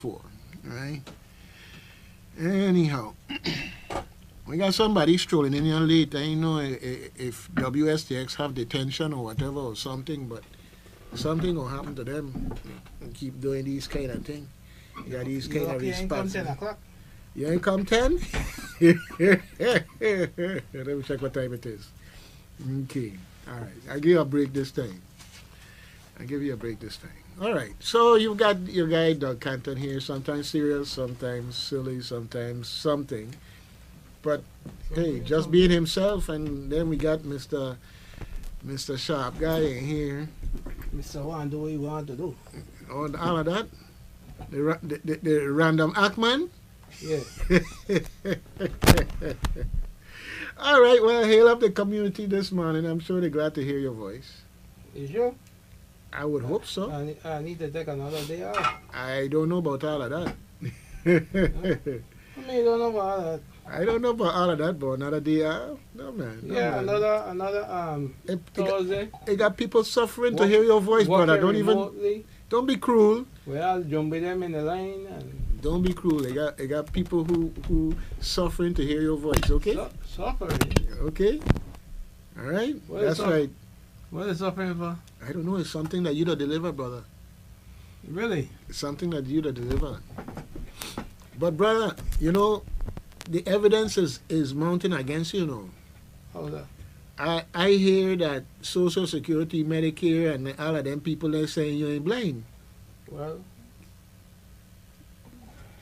for, right? Anyhow, we got somebody strolling in here late. I know if WSTX have detention or whatever or something, but something will happen to them and keep doing these kind of thing. You got these kind of response. You ain't come 10? Let me check what time it is. Okay. All right. I'll give you a break this time. All right. So you've got your guy, Doug Canton, here. Sometimes serious, sometimes silly, sometimes something. But, hey, just being himself. And then we got Mr. Sharp guy in here. Mr. Want to do what you want to do. All of that? The random act man? Yeah. All right, well, hail up the community this morning. I'm sure they're glad to hear your voice. You sure? I would hope so. I need to take another day off. I don't know about all of that. I mean, you don't know about all that. I don't know about all of that, but another day off? No, man. No, Yeah, man. another Thursday. It got people suffering to hear your voice, brother. Don't be cruel. Well, jump with them in the line and don't be cruel. They got people who suffering to hear your voice, okay? Suffering? Okay? All right? That's right. What is suffering for? I don't know. It's something that you don't deliver, brother. Really? It's something that you don't deliver. But, brother, you know, the evidence is mounting against you, know. How's that? I hear that Social Security, Medicare, and all of them people, they're saying you ain't blind. Well,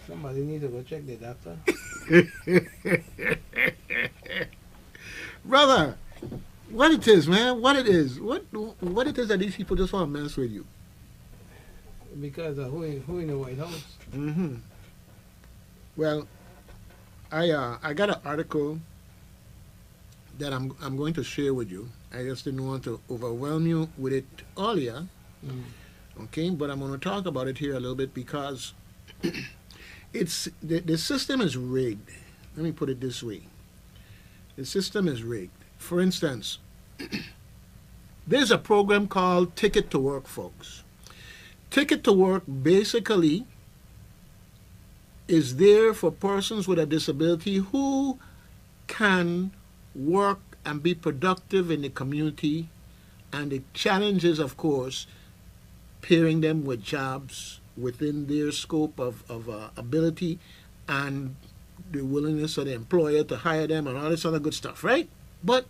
somebody needs to go check the doctor. Brother, what it is, man? What it is? What it is that these people just want to mess with you? Because of who in the White House? Mm-hmm. Well, I got an article that I'm going to share with you. I just didn't want to overwhelm you with it earlier. Mm. Okay, but I'm going to talk about it here a little bit because it's the system is rigged. Let me put it this way. The system is rigged. For instance, there's a program called Ticket to Work, folks. Ticket to Work basically is there for persons with a disability who can work and be productive in the community, and the challenge is, of course, pairing them with jobs within their scope of ability and the willingness of the employer to hire them and all this other good stuff, right? But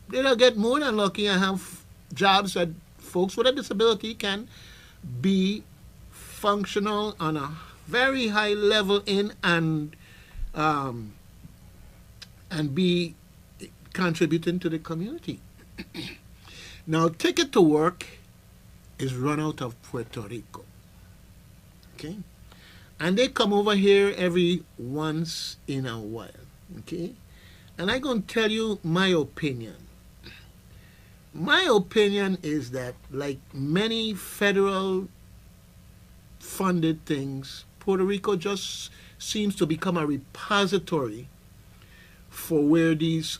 they'll get more than lucky and have jobs that folks with a disability can be functional on a very high level in and be contributing to the community. Now, Ticket to Work is run out of Puerto Rico. Okay? And they come over here every once in a while. Okay? And I'm going to tell you my opinion. My opinion is that, like many federal funded things, Puerto Rico just seems to become a repository for where these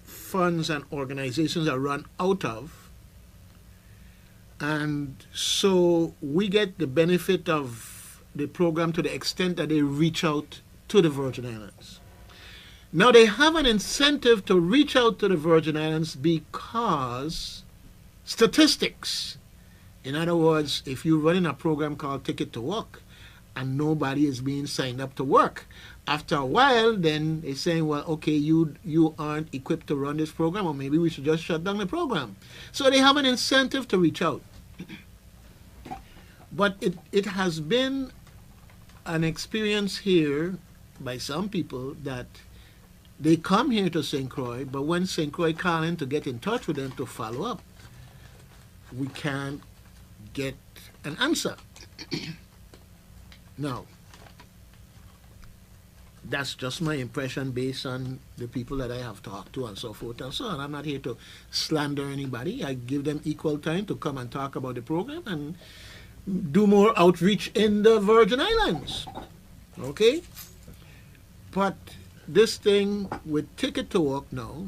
funds and organizations are run out of. And so we get the benefit of the program to the extent that they reach out to the Virgin Islands. Now, they have an incentive to reach out to the Virgin Islands because statistics. In other words, if you're running a program called Ticket to Work and nobody is being signed up to work, after a while, then they're saying, well, okay, you aren't equipped to run this program, or maybe we should just shut down the program. So they have an incentive to reach out. But it has been an experience here by some people that they come here to St. Croix, but when St. Croix call in to get in touch with them to follow up, we can't get an answer. Now, that's just my impression based on the people that I have talked to and so forth and so on. I'm not here to slander anybody. I give them equal time to come and talk about the program and do more outreach in the Virgin Islands. Okay? But this thing with Ticket to Work now,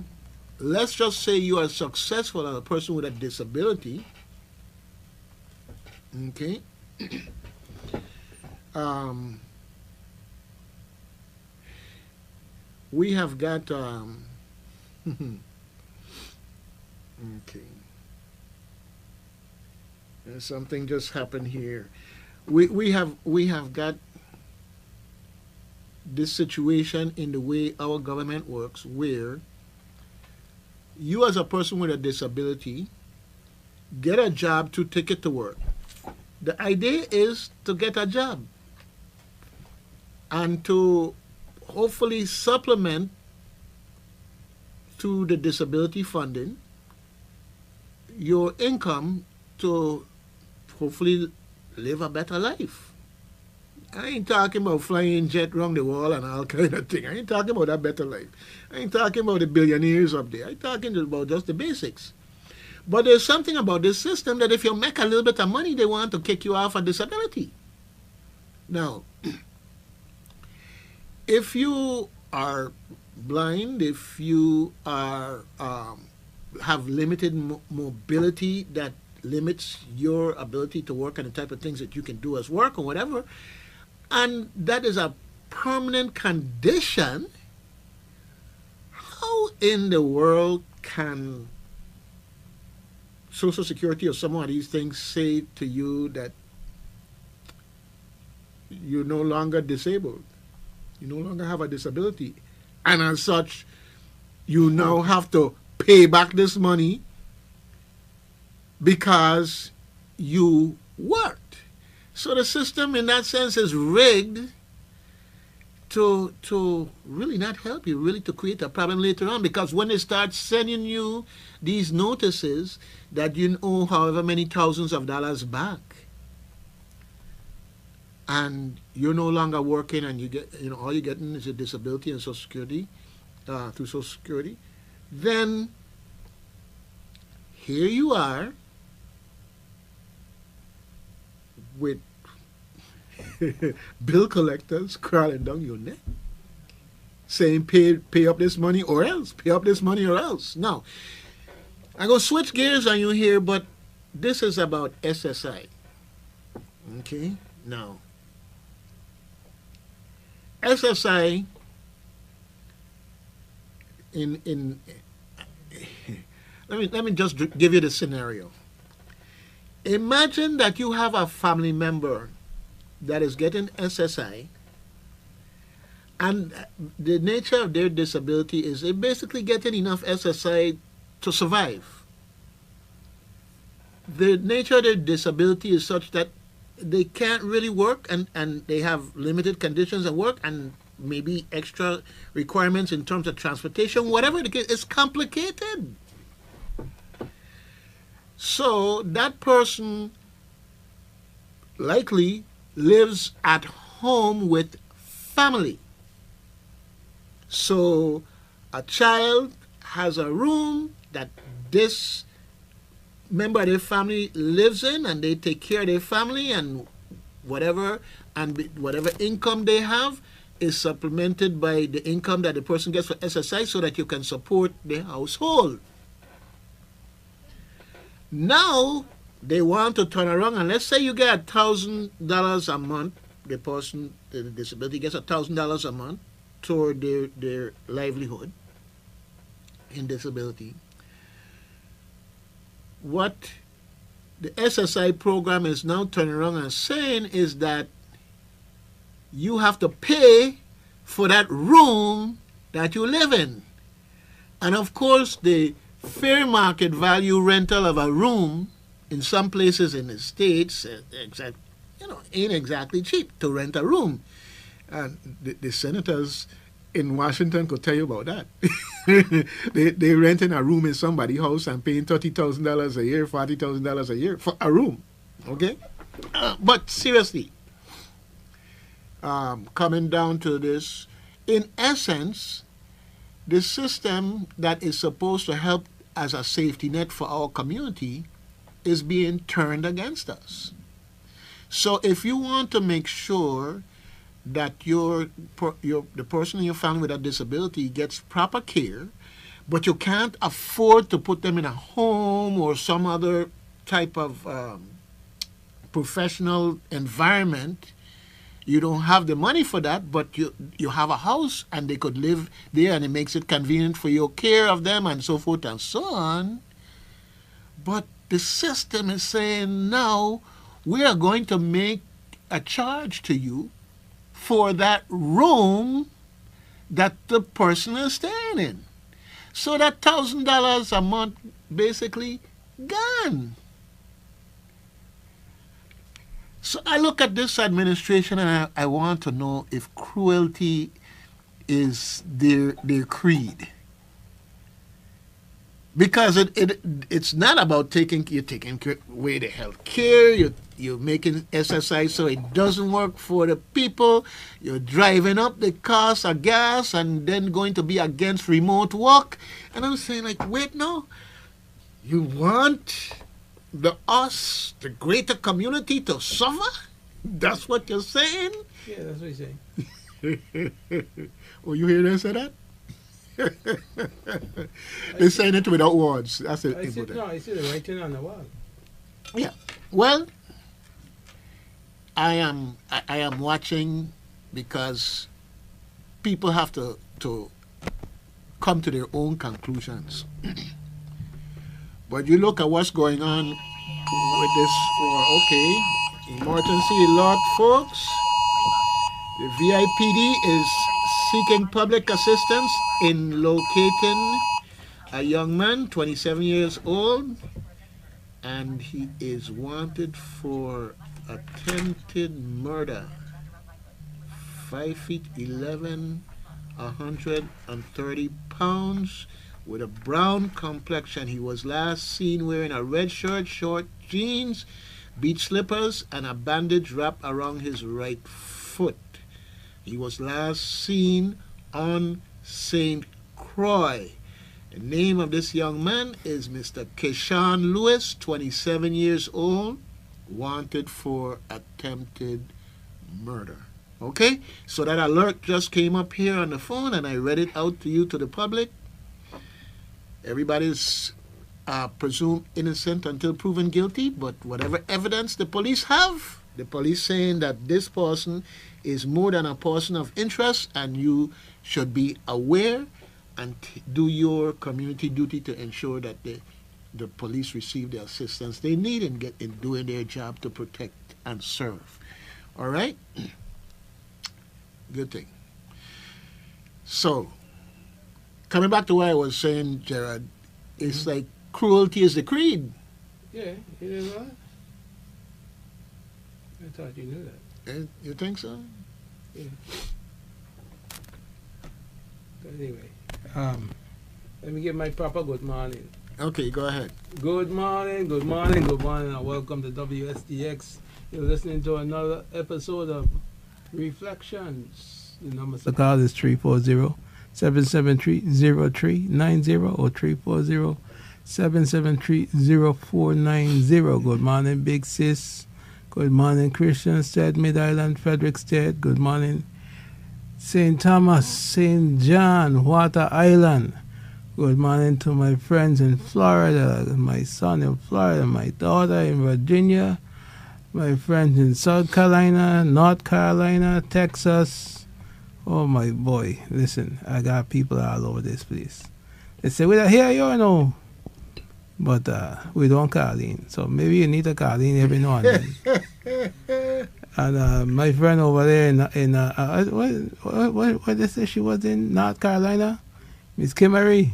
let's just say you are successful as a person with a disability. Okay? Um, we have got okay. Something just happened here. We have got this situation in the way our government works, where you as a person with a disability get a job to take it to work. The idea is to get a job and to hopefully supplement to the disability funding your income to hopefully live a better life. I ain't talking about flying jet around the wall and all kind of thing. I ain't talking about that better life. I ain't talking about the billionaires up there. I'm talking about just the basics. But there's something about this system that if you make a little bit of money, they want to kick you off a disability. Now, if you are blind, if you are have limited mobility that limits your ability to work and the type of things that you can do as work or whatever, and that is a permanent condition, how in the world can Social Security or some of these things say to you that you're no longer disabled? You no longer have a disability. And as such, you now have to pay back this money because you worked. So the system in that sense is rigged to really not help you, really to create a problem later on, because when they start sending you these notices that you owe however many thousands of dollars back, and you're no longer working, and you get, all you're getting is a disability and Social Security, through Social Security, then here you are with bill collectors crawling down your neck, saying pay up this money or else, pay up this money or else. Now, I'm going to switch gears on you here, but this is about SSI. Okay? Now, SSI in let me just give you the scenario. Imagine that you have a family member that is getting SSI, and the nature of their disability is they're basically getting enough SSI to survive. The nature of their disability is such that they can't really work, and they have limited conditions at work and maybe extra requirements in terms of transportation, whatever the case. It's complicated. So that person likely lives at home with family. So a child has a room that this member of their family lives in, and they take care of their family, and whatever income they have is supplemented by the income that the person gets for SSI, so that you can support the household. Now they want to turn around, and let's say you get $1,000 a month. The person, the disability, gets $1,000 a month toward their livelihood in disability. What the SSI program is now turning around and saying is that you have to pay for that room that you live in. And of course, the fair market value rental of a room in some places in the States, ain't exactly cheap to rent a room. And the senators in Washington could tell you about that. they renting a room in somebody's house and paying $30,000 a year, $40,000 a year for a room. Okay? But seriously, coming down to this, in essence, the system that is supposed to help as a safety net for our community is being turned against us. So if you want to make sure that the person in your family with a disability gets proper care, but you can't afford to put them in a home or some other type of professional environment you don't have the money for that, but you have a house and they could live there and it makes it convenient for your care of them and so forth and so on. But the system is saying now we are going to make a charge to you for that room that the person is staying in. So that $1,000 a month basically gone. So I look at this administration and I want to know if cruelty is their creed. Because it's not about taking away the health care, you're making SSI so it doesn't work for the people, you're driving up the cost of gas and then going to be against remote work. And I'm saying, like, wait, no. You want the greater community to suffer? That's what you're saying? Yeah, that's what he's saying. Oh, you hear them say that? They're saying it without words. That's it. I see the writing on the wall. Yeah. Well, I am watching because people have to come to their own conclusions. But you look at what's going on with this emergency alert, folks. The VIPD is seeking public assistance in locating a young man, 27 years old, and he is wanted for attempted murder. 5 feet 11, 130 pounds, with a brown complexion. He was last seen wearing a red shirt, short jeans, beach slippers, and a bandage wrapped around his right foot. He was last seen on St. Croix. The name of this young man is Mr. Keshawn Lewis, 27 years old, wanted for attempted murder. Okay? So that alert just came up here on the phone, and I read it out to you, to the public. Everybody's presumed innocent until proven guilty, but whatever evidence the police have, the police saying that this person is more than a person of interest, and you should be aware and do your community duty to ensure that the police receive the assistance they need in doing their job to protect and serve. All right? Good thing. So, coming back to what I was saying, Gerard, it's like cruelty is the creed. Yeah, you know what? I thought you knew that. You think so? Yeah. But anyway, let me give my proper good morning. Okay, go ahead. Good morning, good morning, good morning, and welcome to WSTX. You're listening to another episode of Reflections. The number to call is 340-773-0390 or 340-773-0490. Good morning, Big Sis. Good morning, Christian State, Mid-Island, Frederick State. Good morning, St. Thomas, St. John, Water Island. Good morning to my friends in Florida, my son in Florida, my daughter in Virginia, my friends in South Carolina, North Carolina, Texas. Oh, my boy. Listen, I got people all over this place. They say, we don't hear you, no. But we don't call in. So maybe you need to call in every now and then. And my friend over there in what they say she was in North Carolina, Miss Kimmery.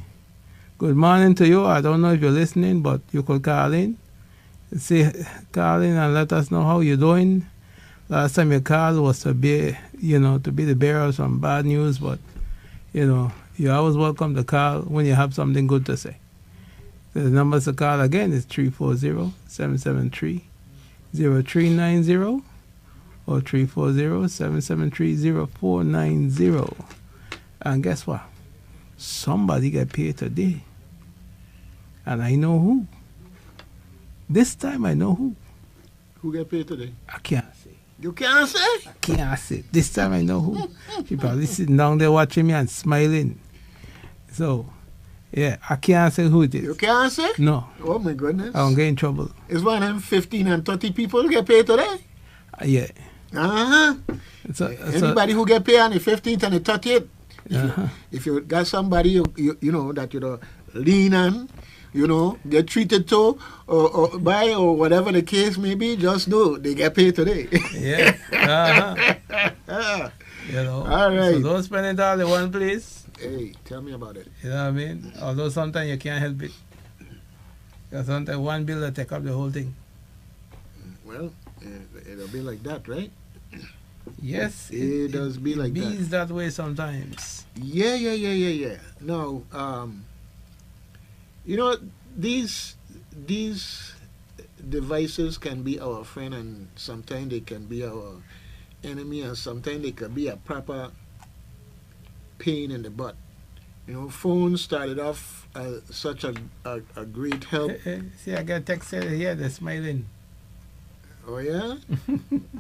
Good morning to you. I don't know if you're listening, but you could call in. Call in and let us know how you're doing. Last time you called was to be the bearer of some bad news, but you're always welcome to call when you have something good to say. The number to call again is 340-773-0390 or 340-773-0490. And guess what? Somebody get paid today. And I know who. This time I know who. Who get paid today? I can't say. You can't say? I can't say. This time I know who. She probably sitting down there watching me and smiling. So, yeah, I can't say who it is. You can't say? No. Oh, my goodness. I won't get in trouble. It's one of them 15 and 30 people who get paid today? Yeah. Uh-huh. Anybody who get paid on the 15th and the 30th, Uh-huh. if you got somebody you know that you know lean on, you know, get treated to or by or whatever the case may be, just know they get paid today. Yeah. Uh-huh. You know. All right. So don't spend it all in one place. Hey, tell me about it. You know what I mean? Although sometimes you can't help it. Because sometimes one bill will take up the whole thing. Well, it'll be like that, right? Yes. It does be like that. It bees that way sometimes. Yeah. No, you know, these devices can be our friend, and sometimes they can be our enemy, and sometimes they can be a proper pain in the butt. You know, phones started off as such a great help. See, I got text here, they're smiling. Oh yeah?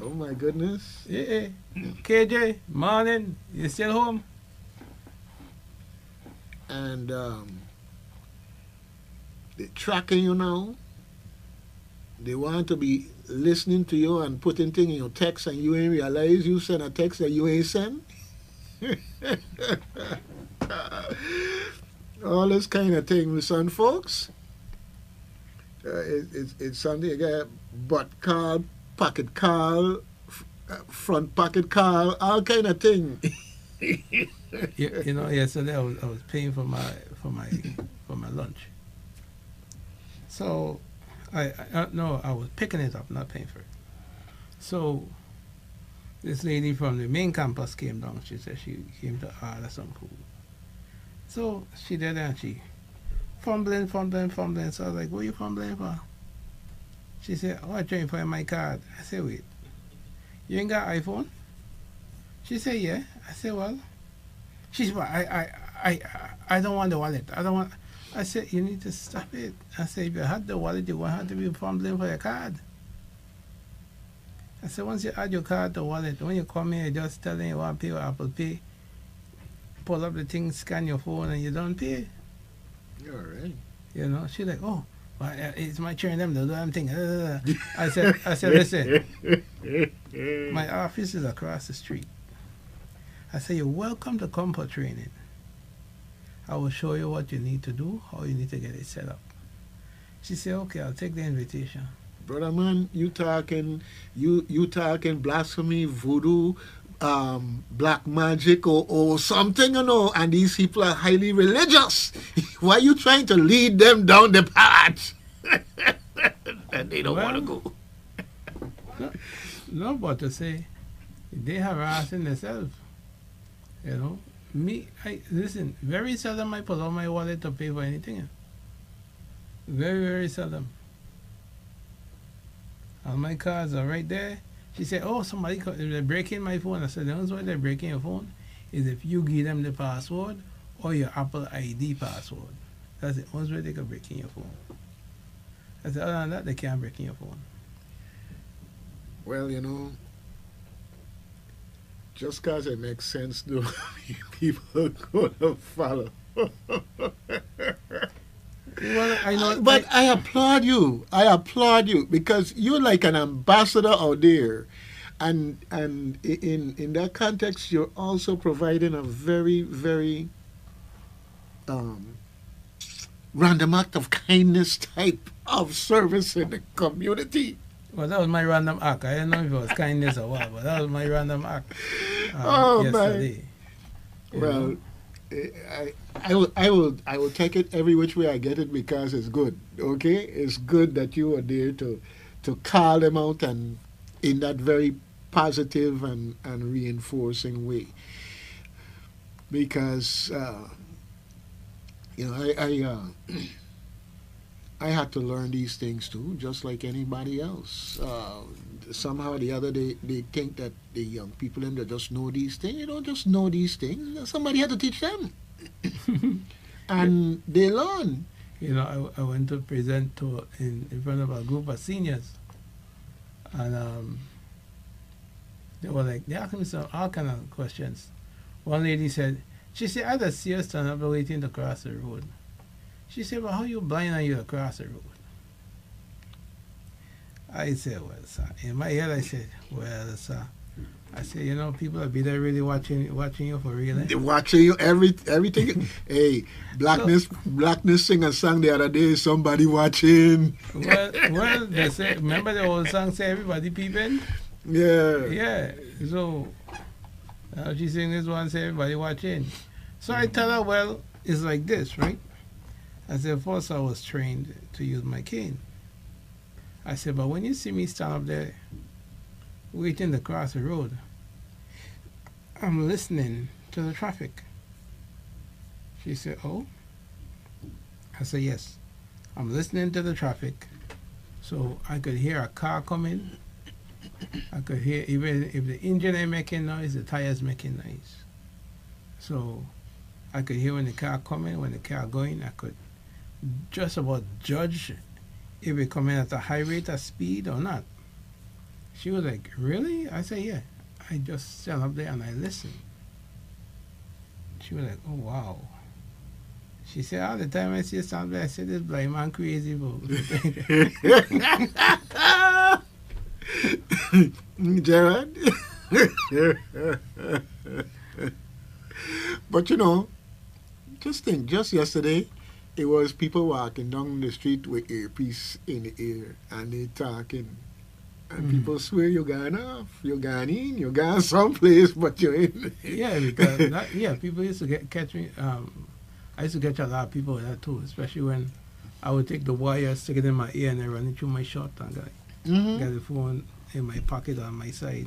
Oh my goodness. Yeah. KJ, morning. You still home? And they're tracking you now. They want to be listening to you and putting things in your text, and you ain't realize you send a text that you ain't send. All this kind of thing with some folks. It's something you get butt call, pocket call, front pocket call, all kind of thing. You know, yesterday I was paying for my lunch. So I was picking it up, not paying for it. So this lady from the main campus came down. She said she came to order some food. So she did, and she fumbling. So I was like, what are you fumbling for? She said, oh, I'm trying to find my card. I said, wait, you ain't got iPhone? She said, yeah. I said, well, she said, well, I don't want the wallet. I said, you need to stop it. I said, if you had the wallet, you won't have to be fumbling for your card. I said, once you add your card to wallet, when you come here, just tell them you want to pay with Apple Pay. Pull up the thing, scan your phone, and you don't pay. All right. You know, she's like, oh, well, it's my turn, them to do them thing. I said, listen, my office is across the street. I said, you're welcome to come for training. I will show you what you need to do, how you need to get it set up. She said, okay, I'll take the invitation. Brother man, you talking blasphemy, voodoo, black magic or something, you know, and these people are highly religious. Why are you trying to lead them down the path? And they don't want to go. No, but to say, they harassing themselves. You know, listen, very seldom I pull out my wallet to pay for anything. Very, very seldom. All my cards are right there. She said, oh, they're breaking my phone. I said, the only way they're breaking your phone is if you give them the password or your Apple ID password. That's the only way they can break in your phone. I said, other than that, they can't break in your phone. Well, you know, just because it makes sense, though, people are going to follow. Well, I know, but I applaud you. I applaud you because you're like an ambassador out there, and in that context, you're also providing a very, very random act of kindness type of service in the community. Well, that was my random act. I didn't know if it was kindness or what, but that was my random act yesterday. Well, I will take it every which way I get it because it's good. Okay, it's good that you are there to call them out and in that very positive and reinforcing way. Because you know, I had to learn these things too, just like anybody else. Somehow or the other, they think that the young people in there just know these things. They don't just know these things. Somebody had to teach them. And they learn. You know, I went to present in front of a group of seniors. And they asked me all kind of questions. One lady said, she said, I just see us stand up waiting to cross the road. She said, well, how you blind are you across the road? I said, well, sir. In my head, I said, well, sir, I say, you know, people will be there really watching you for real. They watching you everything. Hey, blackness sing a song the other day. Somebody watching. Well, they say. Remember the old song say everybody peeping. Yeah. Yeah. So she sing this one say everybody watching. So I tell her, well, it's like this, right? I said, first I was trained to use my cane. I said, but when you see me stand up there waiting to cross the road, I'm listening to the traffic. She said, oh? I said, yes. I'm listening to the traffic. So I could hear a car coming. I could hear, even if the engine ain't making noise, the tires making noise. So I could hear when the car coming, when the car going. I could just about judge if it coming at a high rate of speed or not. She was like, really? I said, yeah. I just stand up there and I listen. She was like, oh, wow. She said, all the time I see her stand up there, I said, this blind man crazy, bro. Gerard? But you know, just think, just yesterday, it was people walking down the street with earpiece in the ear and they talking. And people swear you're going off, you're going in, you're going someplace, but you're in. Yeah, because people used to catch me. I used to catch a lot of people with that too, especially when I would take the wire, stick it in my ear, and then run it through my shirt and got the phone in my pocket on my side.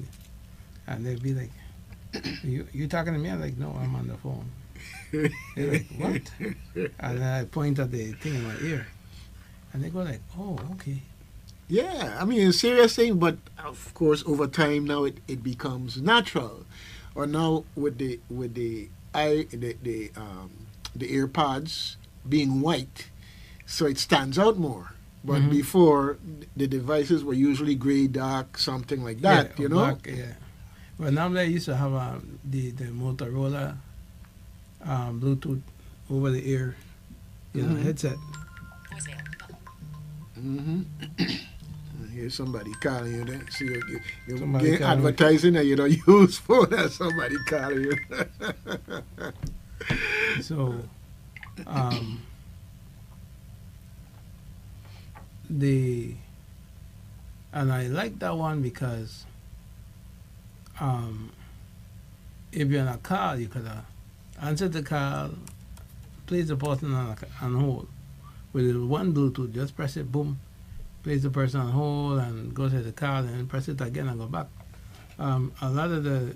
And they'd be like, you talking to me? I'm like, no, I'm on the phone. They're like, what? And then I point at the thing in my ear. And they go like, oh, okay. Yeah, I mean, it's a serious thing, but of course, over time now it becomes natural. Or now with the AirPods being white, so it stands out more. But before, the devices were usually gray, dark, something like that, yeah, you know? Black, yeah. But now they used to have the Motorola Bluetooth over the ear, headset. Here's somebody calling you there. See, you're Somebody getting calling me. advertising and you don't use phone and somebody calling you. So, and I like that one because if you're in a car, you could answer the call, place the person on hold. With one Bluetooth, just press it, boom, place the person on hold and go to the call and then press it again and go back. A lot of the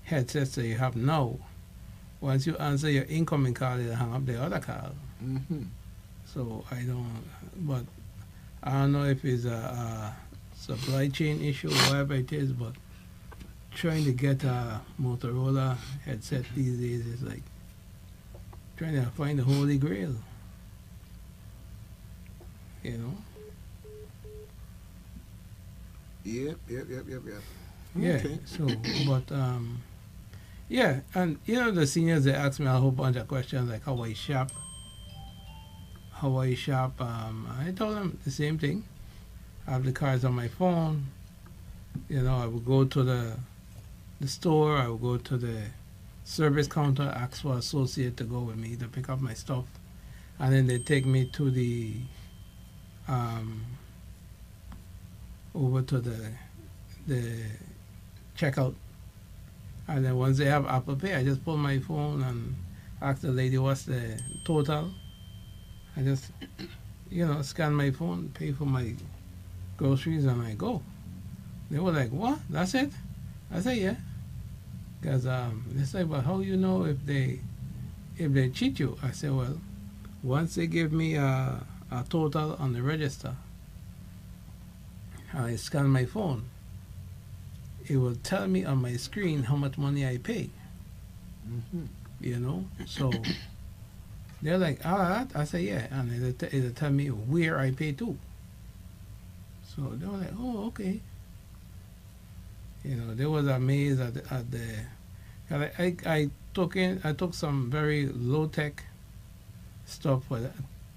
headsets that you have now, once you answer your incoming call, it'll hang up the other call. So I don't know if it's a supply chain issue or whatever it is, but trying to get a Motorola headset these days is like trying to find the holy grail. You know? Yep. Yeah. Okay. So, but yeah, and the seniors, they asked me a whole bunch of questions like how I shop. I told them the same thing. I have the cards on my phone. I would go to the store. I would go to the service counter, ask for an associate to go with me to pick up my stuff, and then they take me to the over to the checkout. And then once they have Apple Pay, I just pull my phone and ask the lady what's the total. I just, scan my phone, pay for my groceries, and I go. They were like, what? That's it? I said, yeah. Because they say, but how you know if they cheat you? I said, well, once they give me a total on the register, I scan my phone, it will tell me on my screen how much money I pay. So they're like, all right. I say, yeah. And it'll tell me where I pay to. So they were like, oh, okay. They was amazed at the I took some very low-tech stuff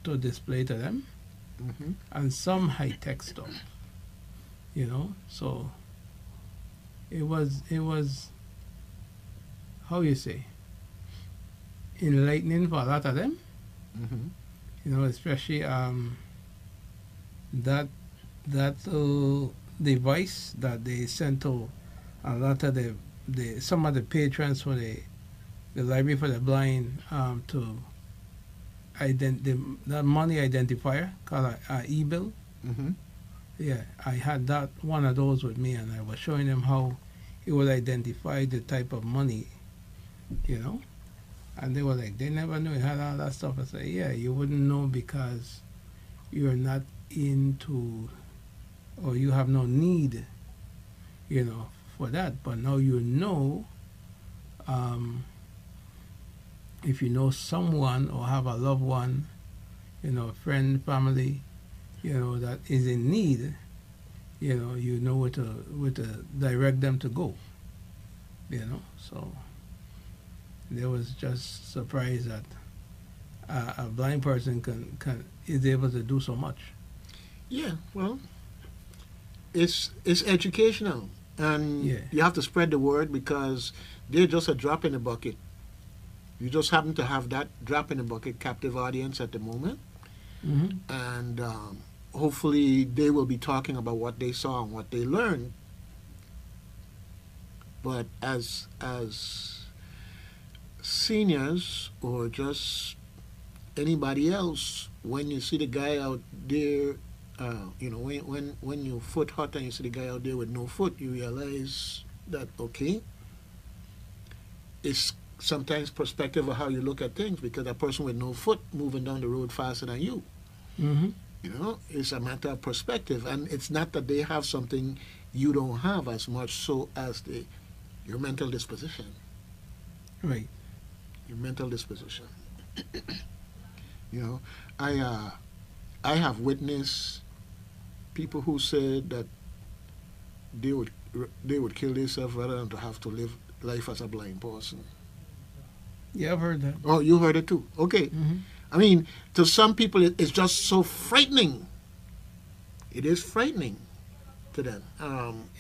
to display to them, and some high-tech stuff. So it was how you say, enlightening for a lot of them. Mm-hmm. Especially that that device that they sent to a lot of the some of the patrons for the library for the blind to that money identifier called a e-bill. Mm-hmm. Yeah, I had that one of those with me, and I was showing them how it would identify the type of money, you know. And they were like, they never knew it had all that stuff. I said, yeah, you wouldn't know because you're not into, or you have no need, for that. But now you know, if you know someone or have a loved one, friend, family, that is in need, you know where to direct them to go, So they was just surprised that a blind person is able to do so much. Yeah, well, it's educational, and Yeah. you have to spread the word because they're just a drop in the bucket. You just happen to have that drop in the bucket captive audience at the moment, Mm-hmm. and hopefully they will be talking about what they saw and what they learned. But as seniors or just anybody else, when you see the guy out there, when your foot hot and you see the guy out there with no foot, you realize that okay, it's sometimes perspective of how you look at things because that person with no foot moving down the road faster than you. Mm-hmm. It's a matter of perspective, and it's not that they have something you don't have as much so as your mental disposition. Right. Your mental disposition. you know, I have witnessed people who said that they would kill themselves rather than to have to live life as a blind person. Yeah, I've heard that. Oh, you heard it too. Okay. Mm-hmm. I mean, to some people, it's just so frightening. It is frightening to them.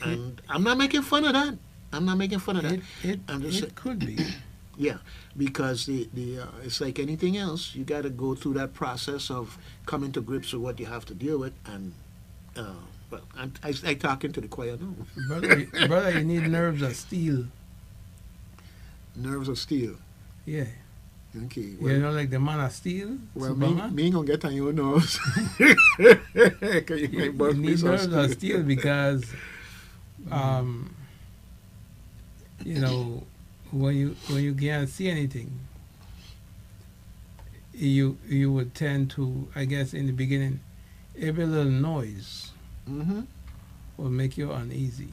And I'm not making fun of that. I'm not making fun of that. It could be. Yeah, because the it's like anything else. You got to go through that process of coming to grips with what you have to deal with. And well, I talking to the choir now. brother, you need nerves of steel. Nerves of steel. Yeah. Okay. Like the man of steel. Well, me ain't gonna get on your nerves. You need nerves of steel because, when you can't see anything, you would tend to, I guess, in the beginning, every little noise Mm-hmm. will make you uneasy.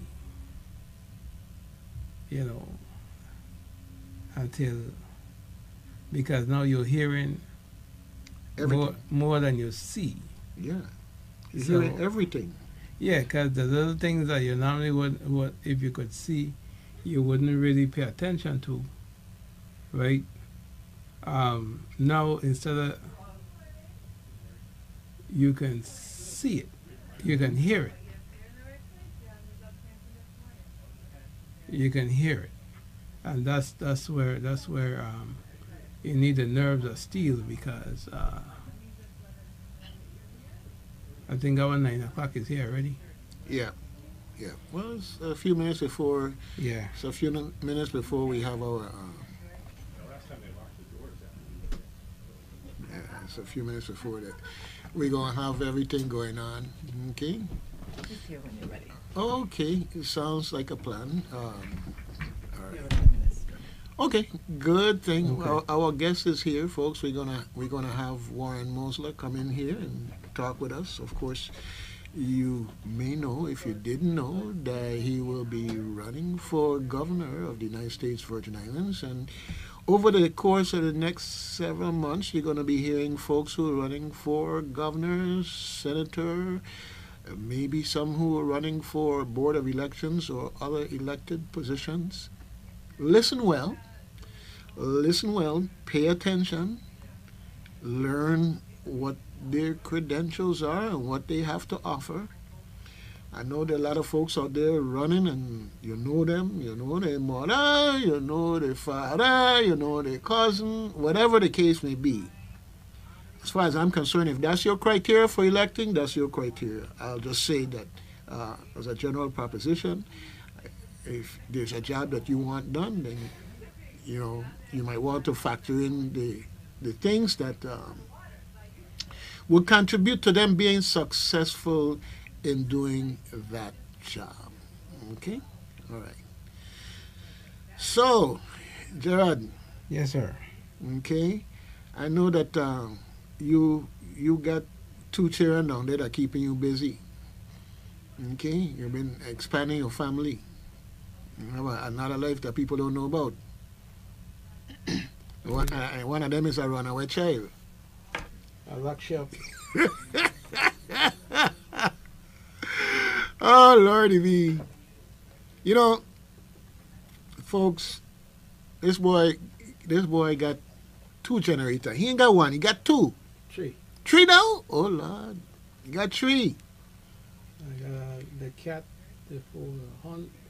Until because now you're hearing more than you see. Yeah. You're So- hearing everything. Yeah, because the little things that you normally would if you could see, you wouldn't really pay attention to, right? Now instead of you can see it, you can hear it, you can hear it, and that's where you need the nerves of steel because I think our 9 o'clock is here already. Yeah. Yeah. Well, it's a few minutes before. Yeah. It's a few minutes before we have our. Yeah, it's a few minutes before that. We're gonna have everything going on. Okay. Just here when you're ready. Okay. It sounds like a plan. All You right. have a few minutes. Okay. Good thing. Okay. Our guest is here, folks. We're gonna have Warren Mosler come in here and talk with us. Of course, you may know, if you didn't know, that he will be running for governor of the United States Virgin Islands. And over the course of the next several months, you're going to be hearing folks who are running for governor, senator, maybe some who are running for board of elections or other elected positions. Listen well, pay attention, learn what their credentials are and what they have to offer. I know there are a lot of folks out there running, and you know them, you know their mother, you know their father, you know their cousin, whatever the case may be. As far as I'm concerned, if that's your criteria for electing, that's your criteria. I'll just say that as a general proposition, if there's a job that you want done, then you might want to factor in the things that would contribute to them being successful in doing that job. Okay? All right. So, Gerard, Yes, sir. okay, I know that you got two children down there that are keeping you busy. Okay? You've been expanding your family. You have another life that people don't know about. One of them is a runaway child. A lock shop. Oh, Lordy me. You know, folks, this boy got two generators. He ain't got one, he got two. Three. Three now? Oh, Lord. He got three. I got the cat for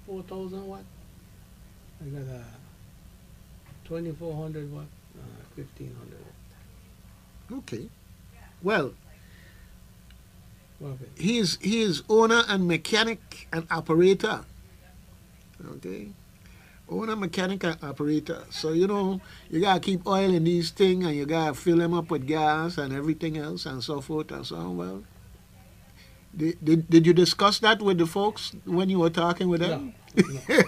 4,000 watt. I got a 2,400 watt, 1,500 watt. Okay. Well, What of it? he is owner and mechanic and operator. Okay? Owner, mechanic, and operator. So, you got to keep oil in these things, and you got to fill them up with gas and everything else and so forth and so on. Well, did you discuss that with the folks when you were talking with them? No.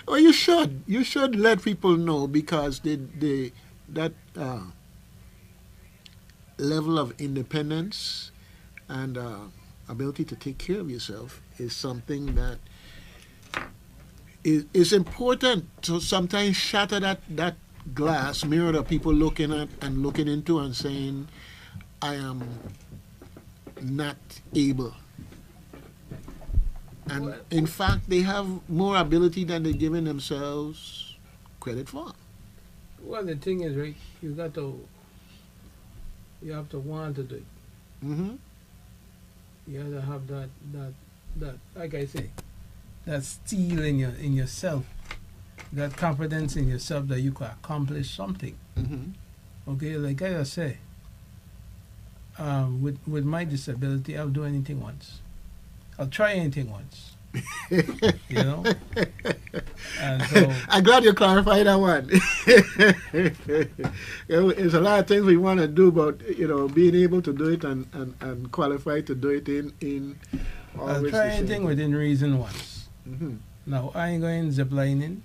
Well, you should. You should let people know, because that level of independence and ability to take care of yourself is something that is important to sometimes shatter that glass mirror that people looking at and looking into and saying, I am not able. And in fact, they have more ability than they're giving themselves credit for. Well, the thing is, right, you have to want to do it. Mm-hmm. You have to have that, like I say, that steel in yourself, that confidence in yourself that you can accomplish something. Mm-hmm. Okay, like I just say, with my disability, I'll do anything once. I'll try anything once. And so, I'm glad you clarified that one. There's a lot of things we want to do, but being able to do it and qualified to do it in I'll always try the same anything thing. within reason once. Mm-hmm. Now I ain't going ziplining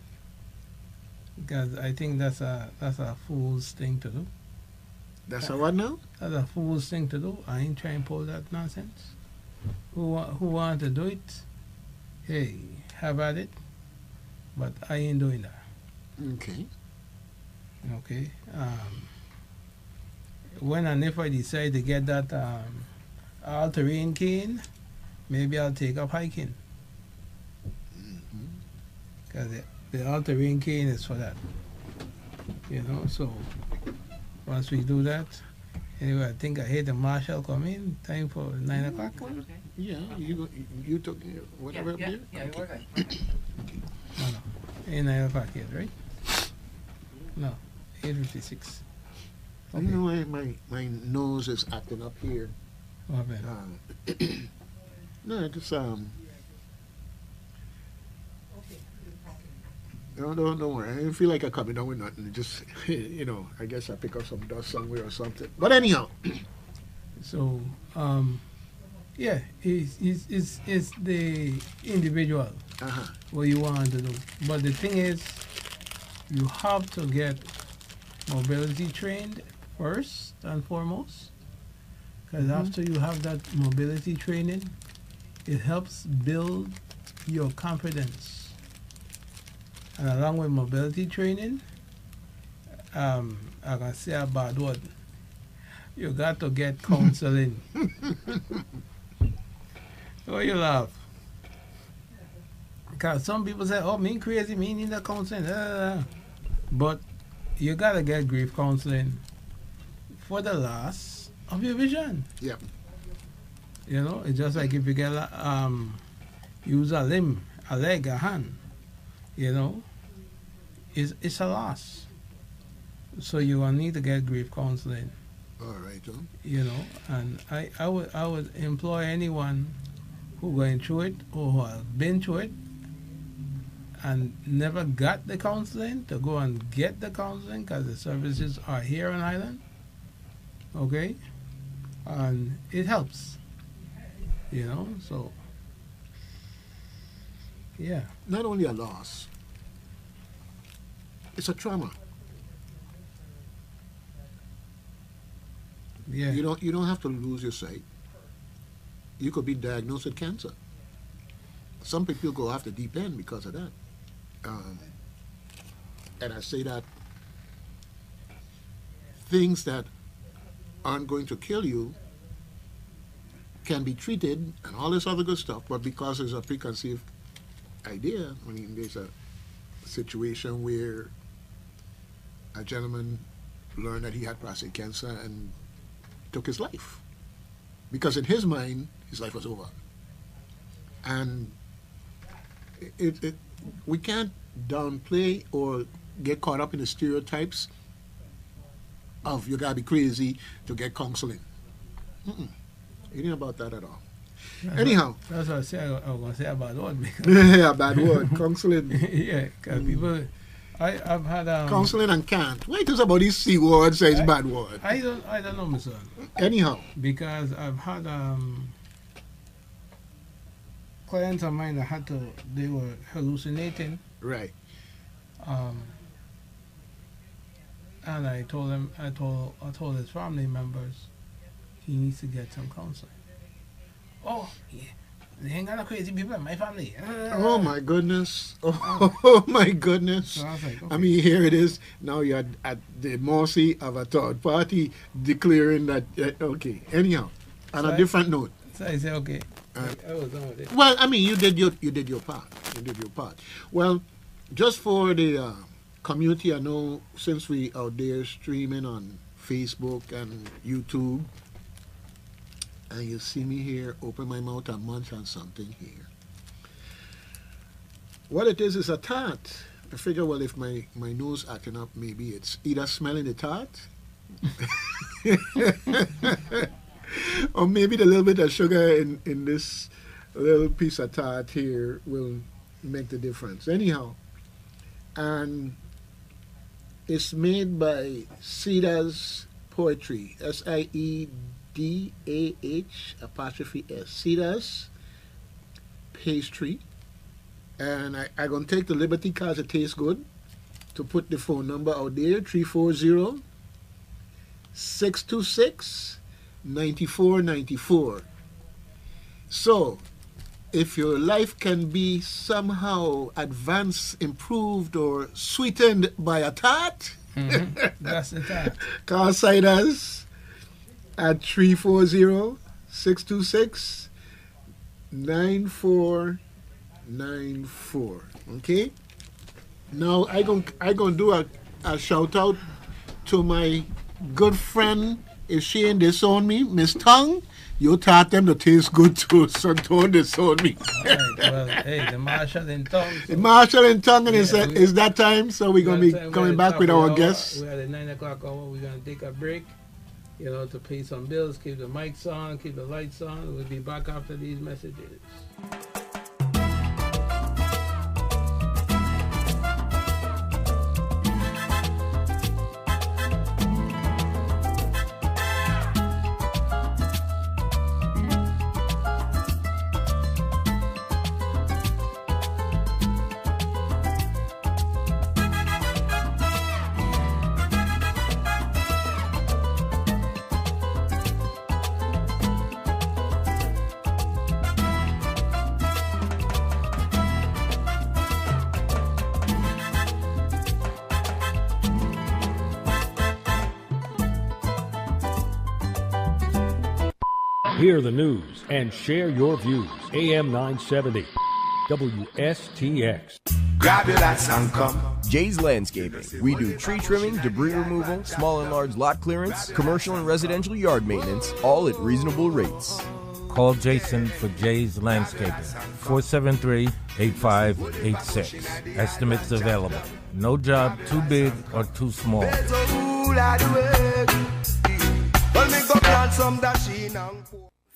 because I think that's a fool's thing to do. That's a what now? That's a fool's thing to do. I ain't trying to pull that nonsense. Who want to do it? Hey, have at it. But I ain't doing that. Okay. Okay. When and if I decide to get that all-terrain cane, maybe I'll take up hiking. Because the all-terrain cane is for that. So once we do that, anyway, I think I hear the marshal come in. Time for 9 o'clock. Okay. Yeah, you took whatever. Yeah, Okay. we're good. No. Ain't 9 o'clock yet, right? No, 8:56. You know, my nose is acting up here. What happened? No, just Don't worry. I didn't feel like I coming down with nothing. Just I guess I pick up some dust somewhere or something. But anyhow. So, yeah, it's the individual Uh-huh. what you want to do. But the thing is, you have to get mobility trained first and foremost. Because after you have that mobility training, it helps build your confidence. And along with mobility training, I can say a bad word. You got to get counseling. Why you laugh? Because some people say, oh, me crazy, me need a counseling. But you got to get grief counseling for the loss of your vision. Yep. You know, it's just like if you get use a limb, a leg, a hand. You know, it's a loss. So you will need to get grief counseling. All right, huh? You know, and I would employ anyone who going through it or who have been through it and never got the counseling to go and get the counseling, because the services are here on island. Okay, and it helps. You know, so yeah. Not only a loss, it's a trauma. Yeah. You don't have to lose your sight. You could be diagnosed with cancer. Some people go off the deep end because of that. And I say that things that aren't going to kill you can be treated and all this other good stuff, but because there's a preconceived idea, I mean, there's a situation where a gentleman learned that he had prostate cancer and took his life. Because in his mind, his life was over. And we can't downplay or get caught up in the stereotypes of you gotta be crazy to get counseling. It ain't about that at all. Anyhow. That's what I say. I was going to say a bad word. Yeah, bad word. Counseling. Yeah, because people... I've had... counseling and can't. Why it is about these C words says bad word? I don't know, my son. Anyhow. Because I've had clients of mine that they were hallucinating. Right. And I told his family members he needs to get some counseling. Oh, yeah. They ain't got no crazy people in my family. Oh my goodness. Oh my goodness. So I was like, okay. I mean, here it is. Now you're at the mercy of a third party declaring that, okay. Anyhow, on a different note. So I said, okay. I was done with it. Well, I mean, you did your part. You did your part. Well, just for the community, I know since we out there streaming on Facebook and YouTube, and you see me here open my mouth and munch on something here. What it is a tart. I figure, well, if my nose acting up, maybe it's either smelling the tart or maybe the little bit of sugar in this little piece of tart here will make the difference. Anyhow, and it's made by Cedar's Poetry, SIEDAH''S, Cedar's Pastry. And I'm going to take the liberty because it tastes good to put the phone number out there, 340-626-9494. So, if your life can be somehow advanced, improved, or sweetened by a tart, that's the tart. call Ciders at 340-626-9494. Okay? Now, I gonna do a shout out to my good friend, if she ain't disown me, Miss Tongue. You taught them to taste good too, so don't disown me. Right, well, hey, the Marshall in tongue. So The Marshall in Tongue, and it's that time, so we're going to be coming back with our guests. We're at the 9 o'clock hour. We're going to take a break, to pay some bills, keep the mics on, keep the lights on. We'll be back after these messages. Hear the news and share your views. AM 970, WSTX. Grab your lights and come. Jay's Landscaping. We do tree trimming, debris removal, small and large lot clearance, commercial and residential yard maintenance, all at reasonable rates. Call Jason for Jay's Landscaping. 473-8586. Estimates available. No job too big or too small.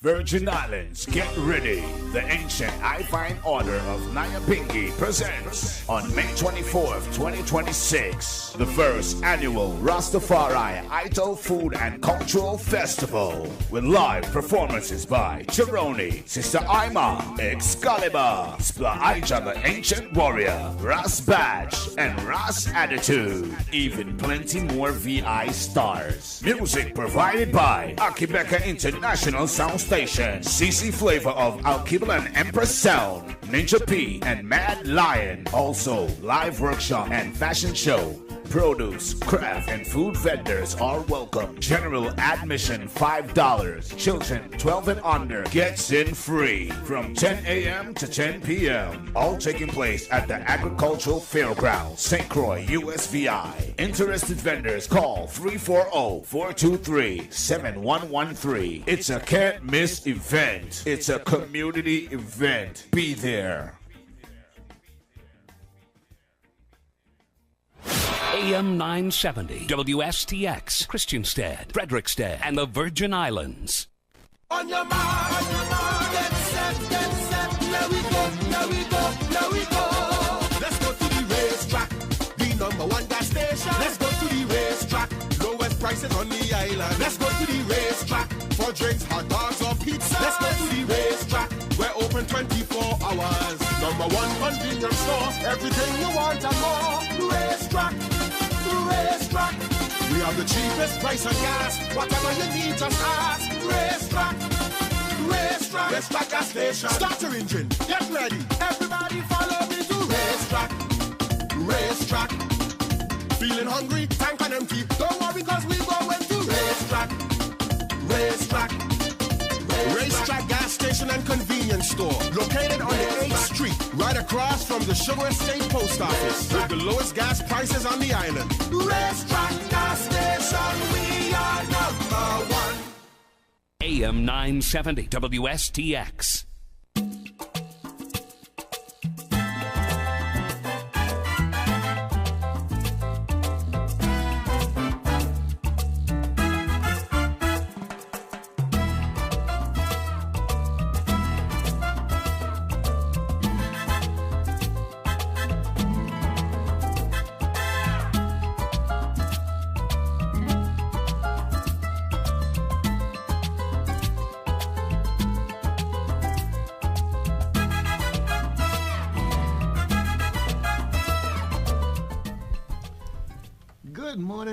Virgin Islands, get ready. The ancient I Find Order of Nyapingi presents on May 24th, 2026, the first annual Rastafari Idol Food and Cultural Festival with live performances by Chironi, Sister Ima, Excalibur, Splaija the Ancient Warrior, Ras Badge, and Ras Attitude. Even plenty more VI stars. Music provided by Akibeka International Sound Station, CC Flavor of Alkibla and Empress Sound, Ninja P, and Mad Lion. Also, live workshop and fashion show. Produce, craft, and food vendors are welcome. General admission $5. Children 12 and under gets in free from 10 a.m. to 10 p.m. All taking place at the Agricultural Fairgrounds, St. Croix, USVI. Interested vendors call 340-423-7113. It's a can't miss event. It's a community event. Be there. AM 970, WSTX, Christiansted, Frederickstead, and the Virgin Islands. On your mark, get set, here we go, here we go, here we go. Let's go to the racetrack, the #1 gas station. Let's go to the racetrack, lowest prices on the island. Let's go to the racetrack, for drinks, hot dogs, or pizza. Let's go to the racetrack, we're open 24 hours. #1 convenience store, everything you want and more. Racetrack. Racetrack. We have the cheapest price on gas. Whatever you need, just ask. Racetrack. Racetrack. Racetrack gas station. Start your engine. Get ready. Everybody follow me to racetrack. Racetrack. Feeling hungry? Tank on empty. Don't worry, cause we going to racetrack. Racetrack. Racetrack gas station and convenience store, located on the 8th Street, right across from the Sugar Estate Post Office, with the lowest gas prices on the island. Racetrack gas station, we are #1. AM 970, WSTX.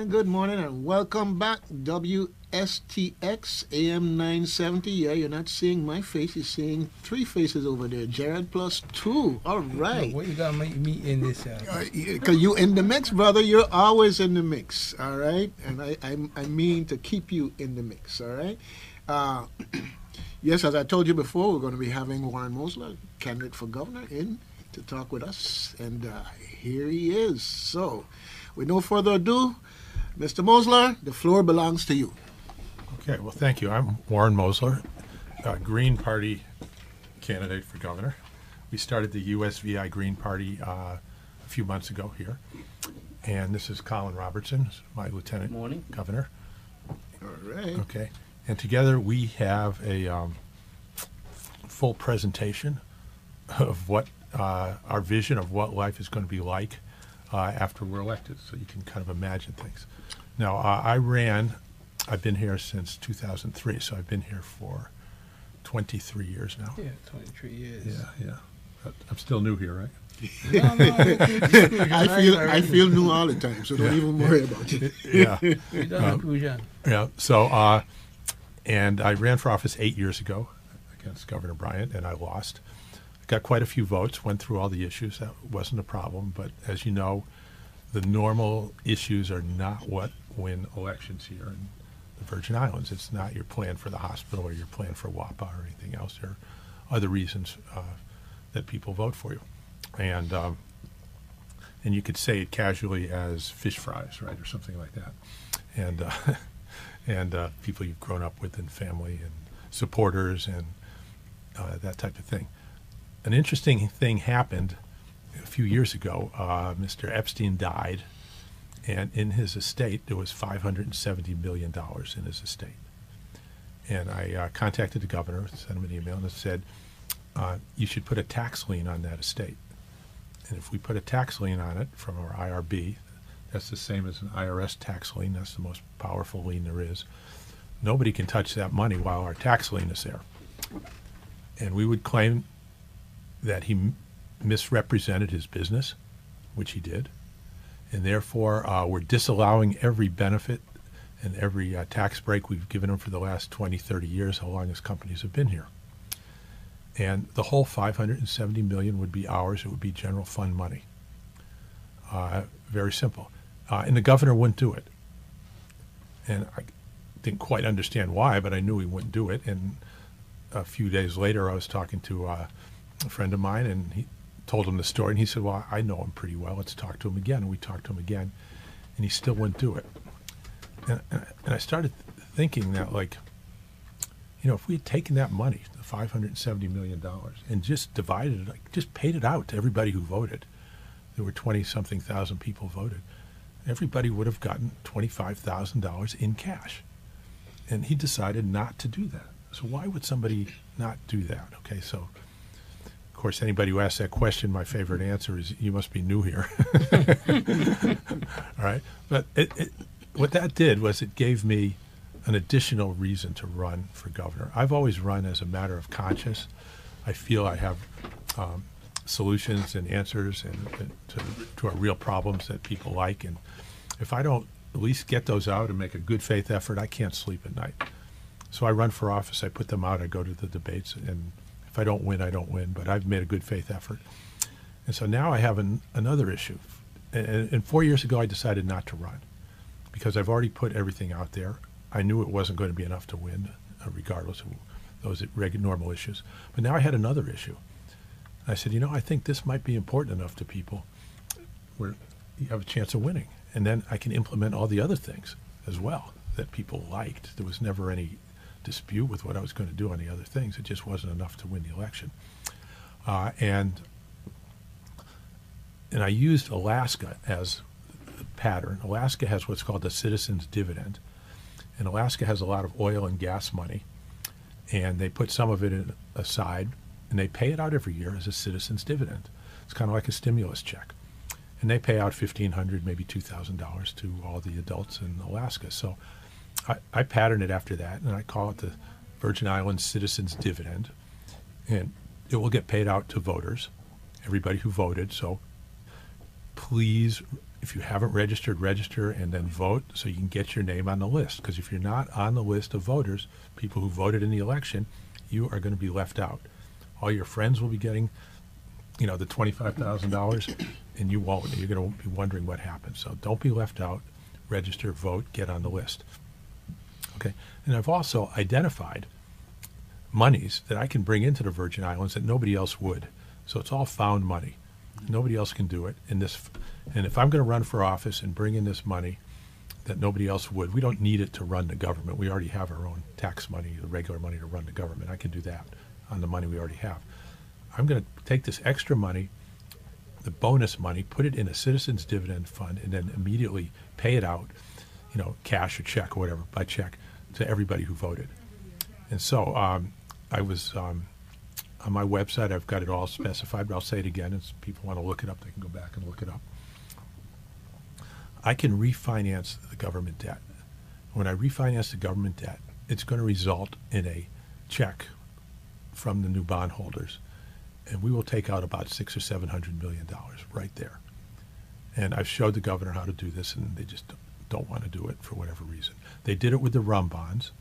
Good morning, and welcome back. WSTX AM 970. Yeah, you're not seeing my face, you're seeing three faces over there. Jared plus two. All right. What you got to make me in this? Because you in the mix, brother. You're always in the mix. All right. And I mean to keep you in the mix. All right. Yes, as I told you before, we're going to be having Warren Mosler, candidate for governor, in to talk with us. And here he is. So, with no further ado, Mr. Mosler, the floor belongs to you. Okay, well, thank you. I'm Warren Mosler, Green Party candidate for governor. We started the USVI Green Party a few months ago here. And this is Colin Robertson, my lieutenant governor. All right. Okay. And together we have a full presentation of what our vision of what life is going to be like after we're elected, so you can kind of imagine things. Now, I've been here since 2003, so I've been here for 23 years now. Yeah, 23 years. Yeah. I'm still new here, right? I feel new all the time, so don't even worry about it. Yeah. So, and I ran for office 8 years ago against Governor Bryant, and I lost. Got quite a few votes, went through all the issues. That wasn't a problem, but as you know, the normal issues are not what win elections here in the Virgin Islands. It's not your plan for the hospital or your plan for WAPA or anything else. There are other reasons that people vote for you. And you could say it casually as fish fries, right, or something like that. And people you've grown up with and family and supporters. that type of thing. An interesting thing happened a few years ago. Mr. Epstein died, and in his estate there was $570 million in his estate. And I contacted the governor, sent him an email, and it said, you should put a tax lien on that estate. And if we put a tax lien on it from our IRB, that's the same as an IRS tax lien. That's the most powerful lien there is. Nobody can touch that money while our tax lien is there. And we would claim that he misrepresented his business, which he did, and therefore we're disallowing every benefit and every tax break we've given him for the last 20, 30 years, how long his companies have been here. And the whole $570 million would be ours. It would be general fund money. Very simple. And the governor wouldn't do it. And I didn't quite understand why, but I knew he wouldn't do it. And a few days later, I was talking to a friend of mine, and he told him the story. And he said, well, I know him pretty well. Let's talk to him again. And we talked to him again, and he still wouldn't do it. And I started thinking that, like, you know, if we had taken that money, the $570 million, and just divided it, like, just paid it out to everybody who voted, there were 20-something thousand people voted, everybody would have gotten $25,000 in cash. And he decided not to do that. So why would somebody not do that? Okay, so, of course, anybody who asks that question, my favorite answer is, you must be new here. All right? But what that did was it gave me an additional reason to run for governor. I've always run as a matter of conscience. I feel I have solutions and answers and to our real problems that people like. And if I don't at least get those out and make a good faith effort, I can't sleep at night. So I run for office. I put them out. I go to the debates. And if I don't win, I don't win. But I've made a good faith effort. And so now I have another issue. And 4 years ago, I decided not to run because I've already put everything out there. I knew it wasn't going to be enough to win, regardless of those normal issues. But now I had another issue. I said, you know, I think this might be important enough to people where you have a chance of winning. And then I can implement all the other things as well that people liked. There was never any dispute with what I was going to do on the other things. It just wasn't enough to win the election. And I used Alaska as the pattern. Alaska has what's called the citizens' dividend. And Alaska has a lot of oil and gas money. And they put some of it aside, and they pay it out every year as a citizen's dividend. It's kind of like a stimulus check. And they pay out $1,500, maybe $2,000 to all the adults in Alaska. So I pattern it after that, and I call it the Virgin Islands Citizens Dividend. And it will get paid out to voters, everybody who voted. So please, if you haven't registered, register and then vote so you can get your name on the list. Because if you're not on the list of voters, people who voted in the election, you are going to be left out. All your friends will be getting, you know, the $25,000, and you won't. You're going to be wondering what happened. So don't be left out. Register, vote, get on the list. Okay. And I've also identified monies that I can bring into the Virgin Islands that nobody else would. So it's all found money. Nobody else can do it. And if I'm going to run for office and bring in this money that nobody else would, we don't need it to run the government. We already have our own tax money, the regular money to run the government. I can do that on the money we already have. I'm going to take this extra money, the bonus money, put it in a citizens dividend fund, and then immediately pay it out, you know, cash or check or whatever, by check, to everybody who voted. And so I was on my website. I've got it all specified, but I'll say it again. If people want to look it up, they can go back and look it up. I can refinance the government debt. When I refinance the government debt, it's going to result in a check from the new bondholders, and we will take out about $600 or $700 million right there. And I've showed the governor how to do this, and they just don't want to do it for whatever reason. They did it with the rum bonds.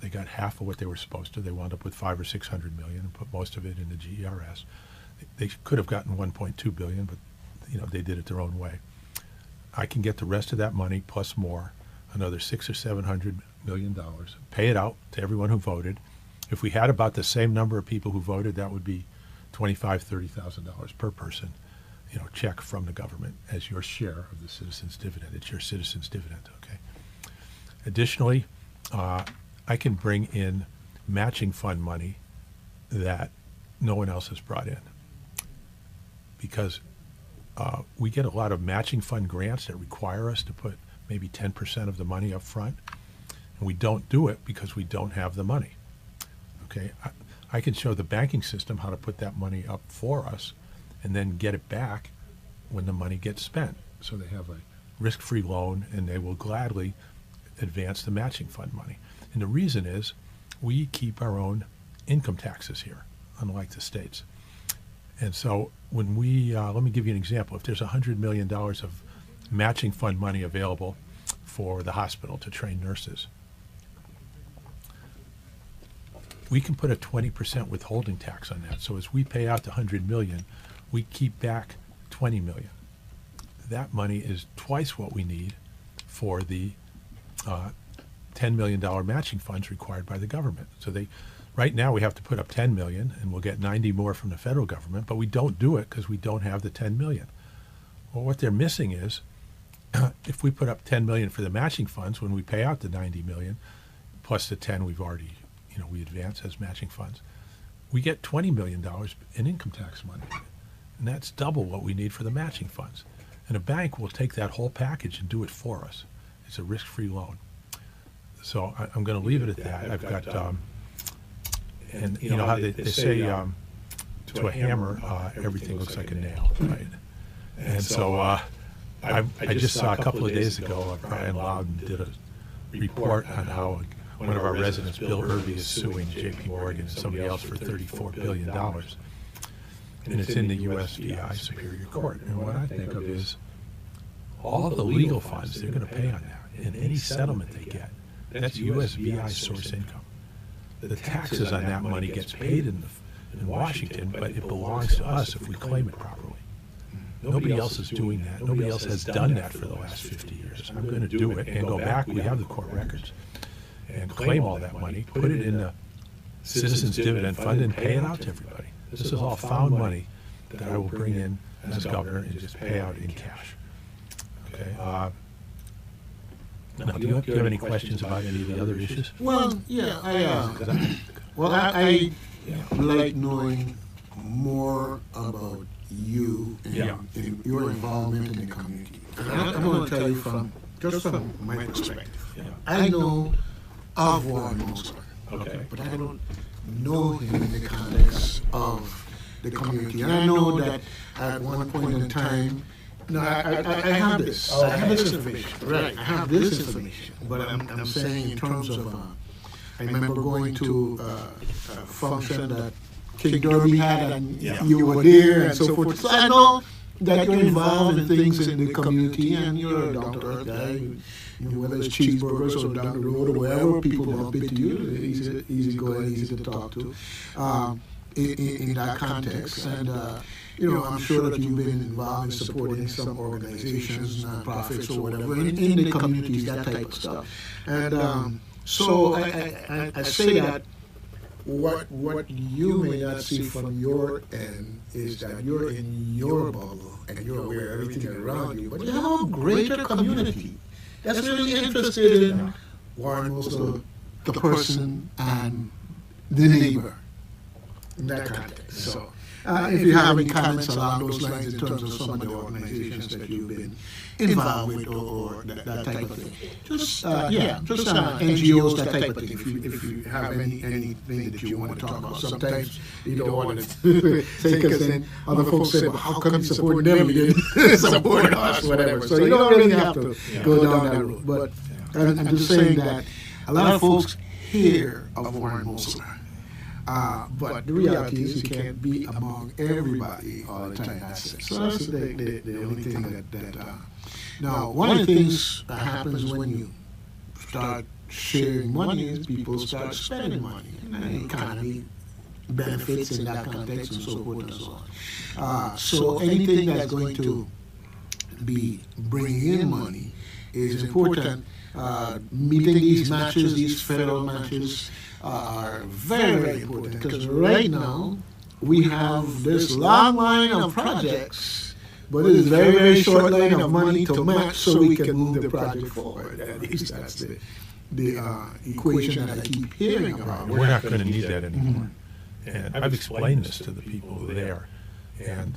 They got half of what they were supposed to. They wound up with $500 or $600 million and put most of it in the GERS. They could have gotten $1.2 billion, but you know they did it their own way. I can get the rest of that money plus more, another $600 or $700 million, pay it out to everyone who voted. If we had about the same number of people who voted, that would be $25,000, $30,000 per person, you know, check from the government as your share of the citizens' dividend. It's your citizens' dividend, okay? Additionally, I can bring in matching fund money that no one else has brought in. Because we get a lot of matching fund grants that require us to put maybe 10% of the money up front, and we don't do it because we don't have the money. Okay, I can show the banking system how to put that money up for us and then get it back when the money gets spent. So they have a risk-free loan, and they will gladly advance the matching fund money. And the reason is we keep our own income taxes here, unlike the states. And so when we, let me give you an example. If there's $100 million of matching fund money available for the hospital to train nurses, we can put a 20% withholding tax on that. So as we pay out the $100 million, we keep back $20 million. That money is twice what we need for the $10 million matching funds required by the government. So right now we have to put up $10 million, and we'll get 90 more from the federal government, but we don't do it because we don't have the $10 million. Well, what they're missing is if we put up $10 million for the matching funds, when we pay out the $90 million, plus the 10 we've already, we advance as matching funds, we get $20 million in income tax money. And that's double what we need for the matching funds. And a bank will take that whole package and do it for us. It's a risk-free loan. So I'm going to leave it at that. I've got, and you know how they say to a hammer, everything looks like a nail, right? And so I just saw a couple of days ago, Brian Loudon did a report on how one of our residents, Bill Irby, is suing J.P. Morgan and somebody else for $34 billion. And it's in the USVI Superior Court. And what I think of is all the legal funds they're going to pay on that, and any settlement they get, that's USVI source income. The taxes on that money gets paid in Washington, but it belongs to us if we claim it properly. Nobody else is doing that. Nobody else has done that for the last 50 years. I'm going to do it and go back. We have the court records. And claim all that money, put it in the Citizens Dividend Fund, and pay it out to everybody. This is all found money that I will bring in as governor and just pay out in cash. Okay. Now, do you have any questions about any of the other issues? Well, yeah, I like knowing more about you and your involvement in the community. I'm going to tell you from my perspective. I know of Warren Mosler, but I don't know him in the context of the community. And I know that at one point in time, I have this. I have this information. Right. I have this information. But I'm saying in terms of, I remember going to a function that King Derby had, and you were there, and so forth. So I know that you're involved in things in the community, and you're a down-to-earth guy. Whether it's cheeseburgers or down the road or wherever people bump into you, easy going, easy to talk to in that context. And, I'm sure that you've been involved in supporting some organizations, nonprofits or whatever, in the communities, that type of stuff. And so I say that what you may not see from your end is that you're in your bubble and you're aware of everything around you, but you have a greater community that's really interested in Warren Mosler, the person, and the neighbor in that context. So, if you have any comments along those lines in terms of some of the organizations that you've been involved with or that type of thing, just NGOs, that type of thing. If you have anything that you want to talk about, sometimes you don't want to say, because then other folks say, well, how come you support them? You didn't support us, whatever. So you don't really have to go down that road. But I'm just saying that a lot of folks hear of Warren Mosler. But the reality is you can't be among everybody all the time. So that's the only thing that now, one of the things that happens when you start sharing money is people start spending money, and the economy benefits in that context and so forth and so on. So anything that's going to be bringing in money is important. Meeting these matches, these federal matches, are very, very important, because right now we have this long line of projects, but it is very, very short line of money to match so we can move the project forward. At least that's the equation that I keep hearing about. We're not going to need that anymore. And I've explained this to the people there, and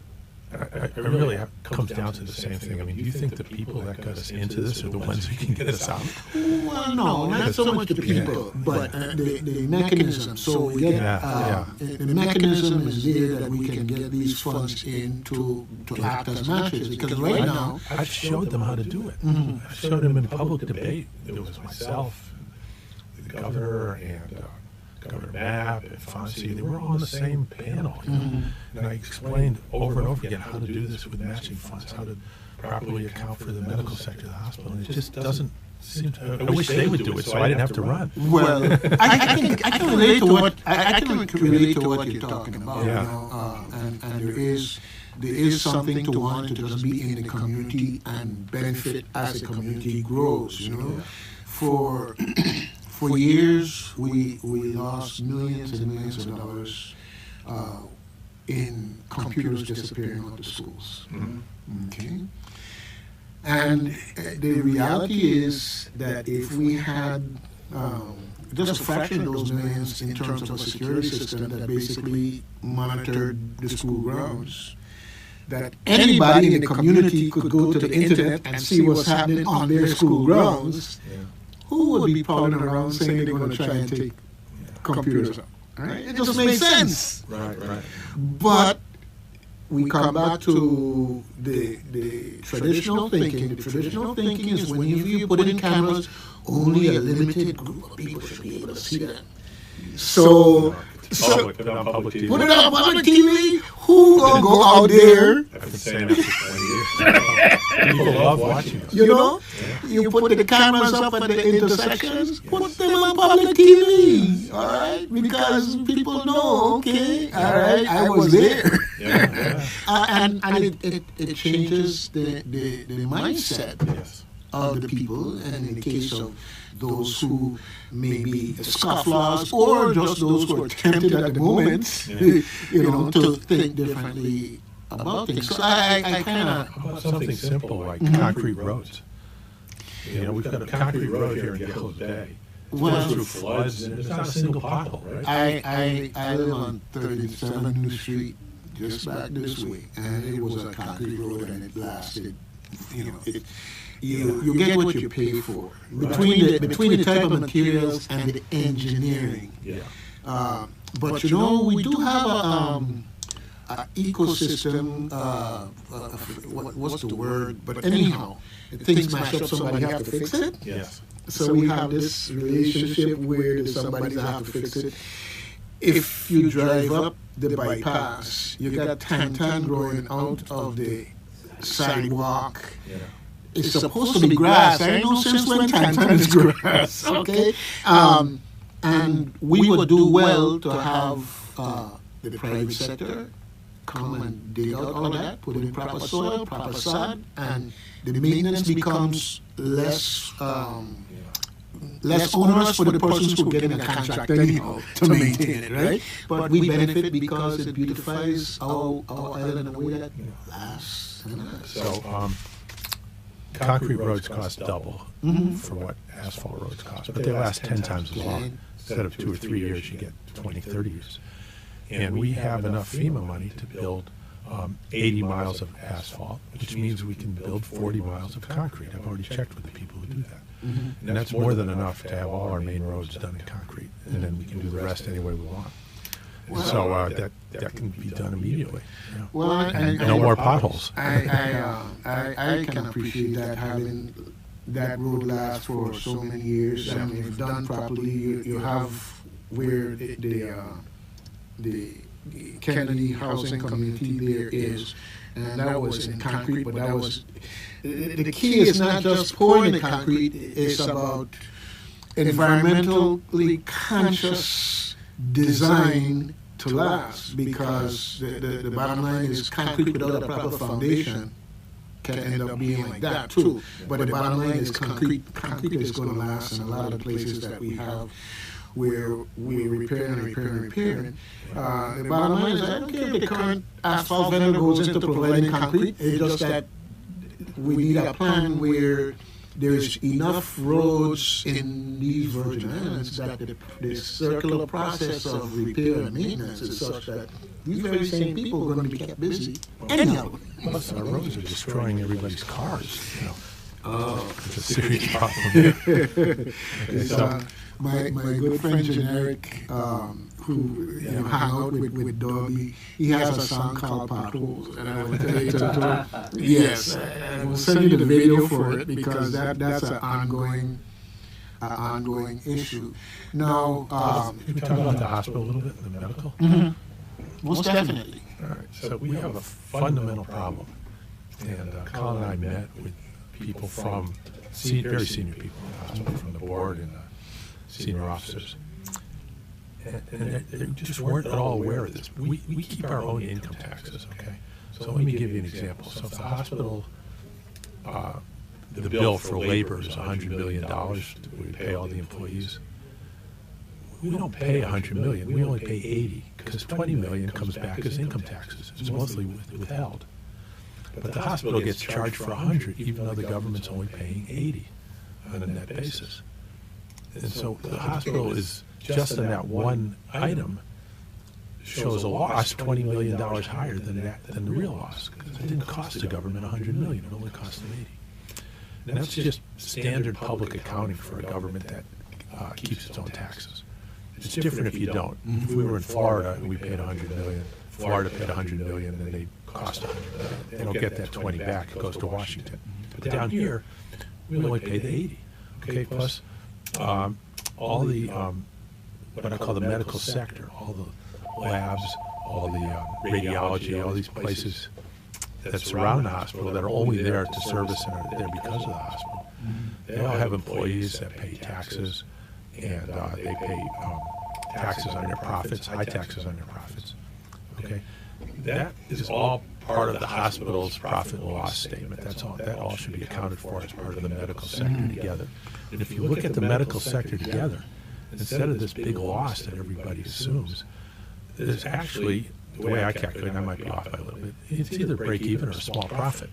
I really comes down to the same thing. I mean, do you think the people that got us into this are the ones who can get us out? Well, no, not so much the people, but the mechanism. So we get the mechanism is there that we can get these funds in to act as matches. Because right now, I've showed them how to do it. Mm-hmm. I've showed them in public debate. There was myself, the governor, and Governor Mapp and Fonzie. They were all on the same panel. You know? And I explained over and over again how to do this with matching funds, how to properly account for the medical sector of the hospital. And it just doesn't seem to. I wish they would do it so I didn't have to run. Well, I can relate to what I can relate to what you're talking about. Yeah. You know, and there is something to want to just be in the community and benefit as the community grows. You know, For years, we lost millions and millions of dollars in computers disappearing out of schools. Mm-hmm. Okay, and the reality is that if we had just a fraction of those millions in terms of a security system that basically monitored the school grounds, that anybody in the community could go to the internet and see what's happening on their school grounds. Yeah. Who would be prowling around saying they're going to try and take computers out? Right? It just makes sense. Right. But we come back to the traditional thinking. The traditional thinking is when you put in cameras, only a limited group of people should be able to see them. So put it on public TV. Put it on public TV. Who gonna go out there? I've been saying that for 20 years. People love watching us. You know, you put the cameras up at the intersections. Put them on public TV. All right, because people know. Okay, all right, I was there. And it changes the mindset of the people, and in the case of those who may be scofflaws or just those who are tempted at the moment, to think differently about things. So I kind of... How about something simple like concrete roads? You know, we've got a concrete road here in Yellow Bay. Well, through floods, and there's not a single pothole, right? I live on 37th New Street, just back this way, and it was a concrete road and it blasted. You get what you pay for between the type of materials and the engineering. Yeah. But we do have a ecosystem. What's the word? But anyhow, if things mash up, somebody have to fix it. Yes. So we have this relationship where there's somebody that have to fix it. If you drive up the bypass, you got tantan growing out of the sidewalk. Yeah. It's supposed to be grass. I know since when tantan is grass. Okay, and we would do well to have the private sector come and dig out all of that, put it in proper soil, proper sod, and the maintenance becomes less onerous for the persons who get in a contract anyhow to maintain it, right? But we benefit because it beautifies our island in a way that lasts and lasts. So, concrete roads cost double for what asphalt roads cost, but they last 10 times as long. Instead of 2 or 3 years, you get 20, 30 years. And we have enough FEMA money to build 80 miles of asphalt, which means we can build 40 miles of concrete. I've already checked with the people who do that. And that's more than enough to have all our main roads done in concrete, and then we can do the rest any way we want. And so that can be done immediately. Yeah. Well, no more potholes. I can appreciate that, having that road last for so many years, and if done properly, you have where the Kennedy housing community there is, and that was in concrete, but that was the key is not just pouring the concrete, it's about environmentally conscious design to last, because the bottom line is concrete without a proper foundation can end up being like that too. But the bottom line is concrete is going to last in a lot of places that we have where we're repairing. The bottom line is I don't care if the current asphalt vendor goes into providing concrete, it's just that we need a plan where there's enough roads in these Virgin Islands that the circular process of repair and maintenance is such that these very same people are going to be kept busy anyhow. Plus, our roads are destroying everybody's cars. You know. It's a serious problem there. So, my good friend Generic, who hang out with Dobby, he has a song called Potholes, and I will tell you yes, I will send you the video for it because that's an ongoing issue. Now, can we talk about the hospital a little bit, the medical? Mm-hmm. Most definitely. All right, so we have a fundamental problem, and Colin and I met with people from, very senior people in the hospital, from the board and senior officers. And they just weren't at all aware of this. We keep our own income taxes, okay? So let me give you an example. So if the hospital, the bill for labor is $100 million, we pay all the employees. We don't pay $100 million, we only pay 80, because $20 million comes back as income taxes. It's mostly withheld. But the hospital gets charged for 100, even though the government's only paying 80 on a net basis. And so the hospital is, just in that one item, shows a loss $20 million higher than the real loss. Because it didn't cost the government $100 million, it only cost them 80. And that's just standard public accounting for a government that keeps its own taxes. It's different if you don't. If we were in Florida and we paid $100 million, Florida paid $100 million, and they cost $100 million. They don't get that 20 back. It goes to Washington. But down here, we only pay the 80. Okay, plus all the what I call the medical sector, all the labs, all the radiology, all these places that surround the hospital that are only there to service and are there because of the hospital. They all have employees that pay taxes, and they pay taxes on their profits, high taxes on their profits. Okay, that is all part of the hospital's profit and loss statement. That all should be accounted for as part of the medical sector together. And if you look at the medical sector together, instead of this big loss that everybody assumes, there's actually, the way I calculate, and I might be off by a little bit, it's either break even or a small profit.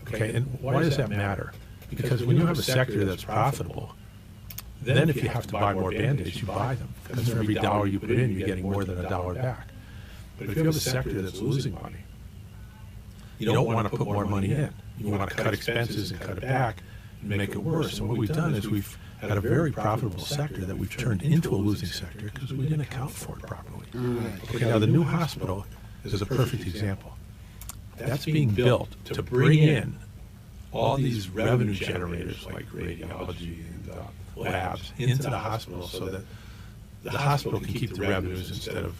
Okay, and why does that matter? Because when you have a sector that's profitable, then if you have to buy more Band-Aids, you buy them. Because for every dollar you put in, you're getting more than $1 back. But if you have a sector that's losing money, you don't want to put more money in. You want to cut expenses and cut it back and make it worse. And what we've done is we've had a very profitable sector that we've turned into a losing sector because we didn't account for it properly. Okay, now the new hospital is a perfect example. That's being built to bring in all these revenue generators like radiology and labs into the hospital so that the hospital can keep the revenues instead of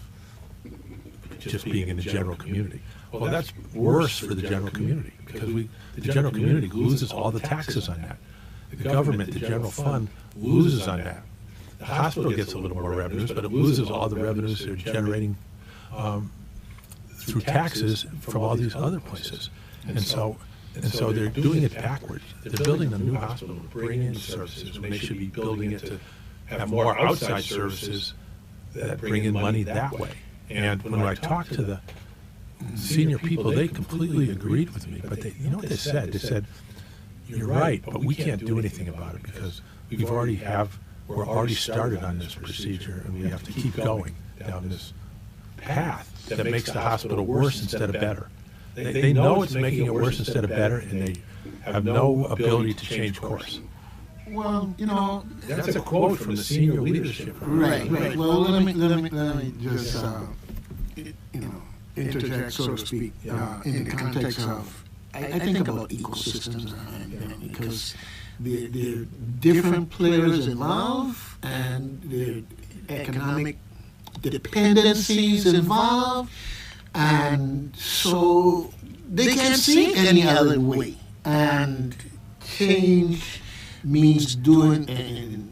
just being in the general community. Well, that's worse for the general community because the general community loses all the taxes on that. The government, the general fund, loses on that. The hospital gets a little more revenues, but it loses all the revenues they're generating through taxes from all these other places. And so they're doing it backwards. They're building a new hospital to bring in services when they should be building it to have more outside services that bring in money that way. And when I talked to the senior people, they completely agreed with me. But you know what they said? They said, "You're right, but we can't do anything about it because we're already started on this procedure, and we have to keep going down this path that makes the hospital worse instead of better." They know it's making it worse instead of better, and they have no ability to change course. Well, That's a quote from the senior leadership. Right. Well, let me just interject, so to speak, in the context of I think about ecosystems because there are different players involved and there are economic dependencies involved, and so they can't see any other way. And change means doing, and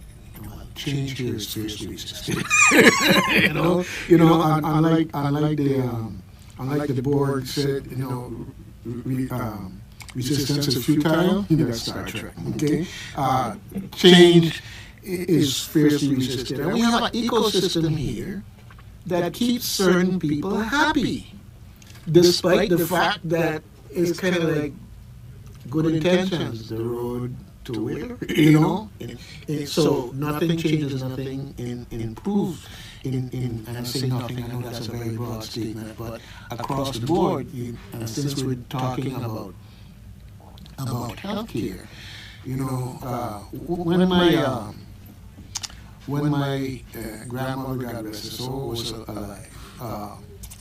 change here is fiercely resisted. Unlike the board said, resistance is futile. That's Star Trek. Okay, change is fiercely resisted, and we have an ecosystem here that keeps certain people happy, despite the fact that it's kind of like good intentions. The road two-wheeler, you know. So nothing changes, nothing improves. And I say nothing, I know that's a very broad statement, but across the board, and since we're talking about healthcare, you know, when my grandmother, God rest her soul, was alive,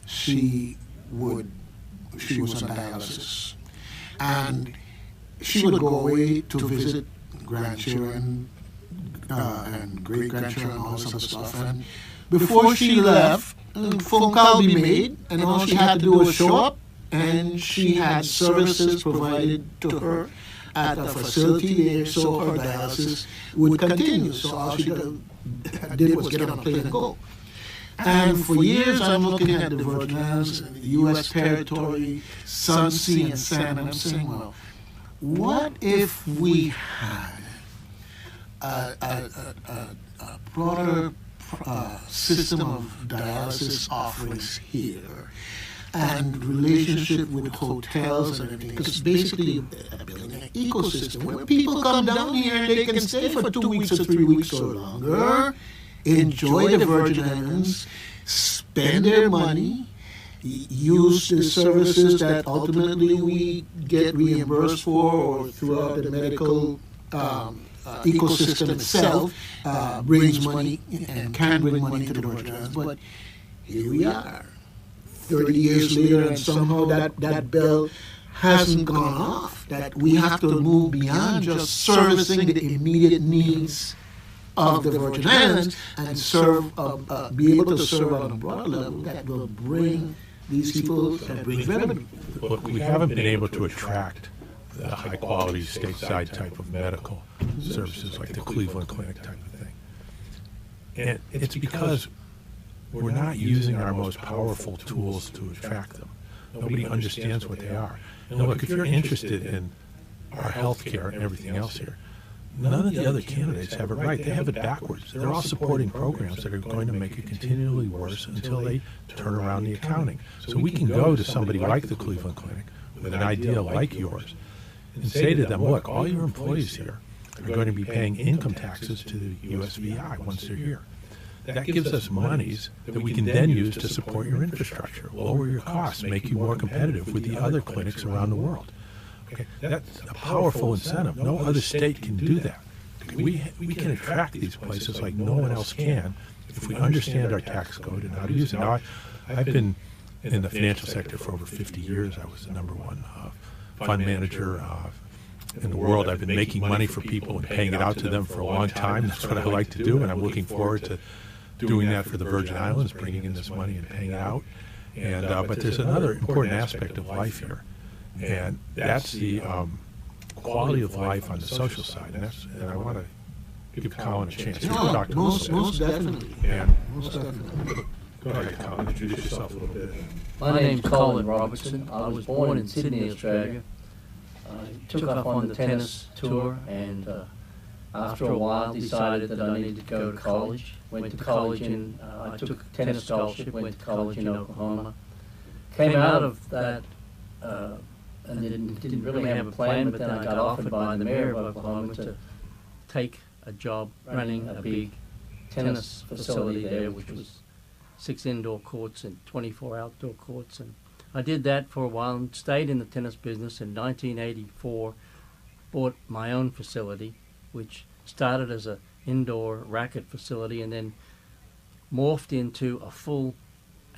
she was on dialysis, and she would go away to visit grandchildren and great grandchildren, all this other stuff. And before she left, a phone call be made, and all she had to do was show up, and she had services provided to her at a facility there, so her dialysis would continue. So all she did was get on a plane and go. And for years, I'm looking at the Virgin Islands, the U.S. territory, Sun Sea and Sand, and I'm saying, well, what if we had a broader system of dialysis offerings here and relationship with hotels and everything? Because basically, building an ecosystem where people come down here and they can stay for 2 weeks or 3 weeks or longer, enjoy the Virgin Islands, spend their money, use the services that ultimately we get reimbursed for, or throughout the medical ecosystem itself brings money and can bring money to the Virgin Islands. But here we are, 30 years later, and somehow that bell hasn't gone off, that we have to move beyond just servicing the immediate needs of the Virgin Islands and be able to serve on a broad level that will bring these people, that brings revenue. Look, we haven't been able to attract the high-quality stateside type of medical services like the Cleveland Clinic type of thing. And it's because we're not using our most powerful tools to attract them. Nobody understands what they are. And look, if you're interested in our health care and everything else here, none of the other candidates have it right. They have it backwards. They're all supporting programs that are going to make it continually worse until they turn around the accounting. So we can go to somebody like the Cleveland Clinic with an idea like yours and say to them, look, all your employees here are going to be paying income taxes to the USVI once they're here. That gives us monies that we can then use to support your infrastructure, lower your costs, make you more competitive with the other clinics around the world. Okay, that's a powerful incentive. No other state can do that. We can attract these places like no one else can if we understand our tax code and how to use it. Now, I've been in the financial sector for over 50 years. I was the number one fund manager in the world. I've been making money for people and paying it out to them for a long time. That's what I like to do, and I'm looking forward to doing that for the Virgin Islands, bringing in this money and paying it out. And but there's another important aspect of life here, and that's the quality of life on the social side. And I want to give Colin a chance to talk to us. Most definitely. And Most definitely. go ahead, Colin. Introduce yourself a little bit. My name's Colin Robertson. I was born in Sydney, Australia. I took off on the tennis tour, and after a while decided that I needed to go to college. Went to college and I took a tennis scholarship, went to college in Oklahoma. Came out of that and didn't really have a plan, but then I got offered by the mayor of Oklahoma to take a job running a big tennis facility there, which was 6 indoor courts and 24 outdoor courts. And I did that for a while and stayed in the tennis business. In 1984, bought my own facility, which started as an indoor racket facility and then morphed into a full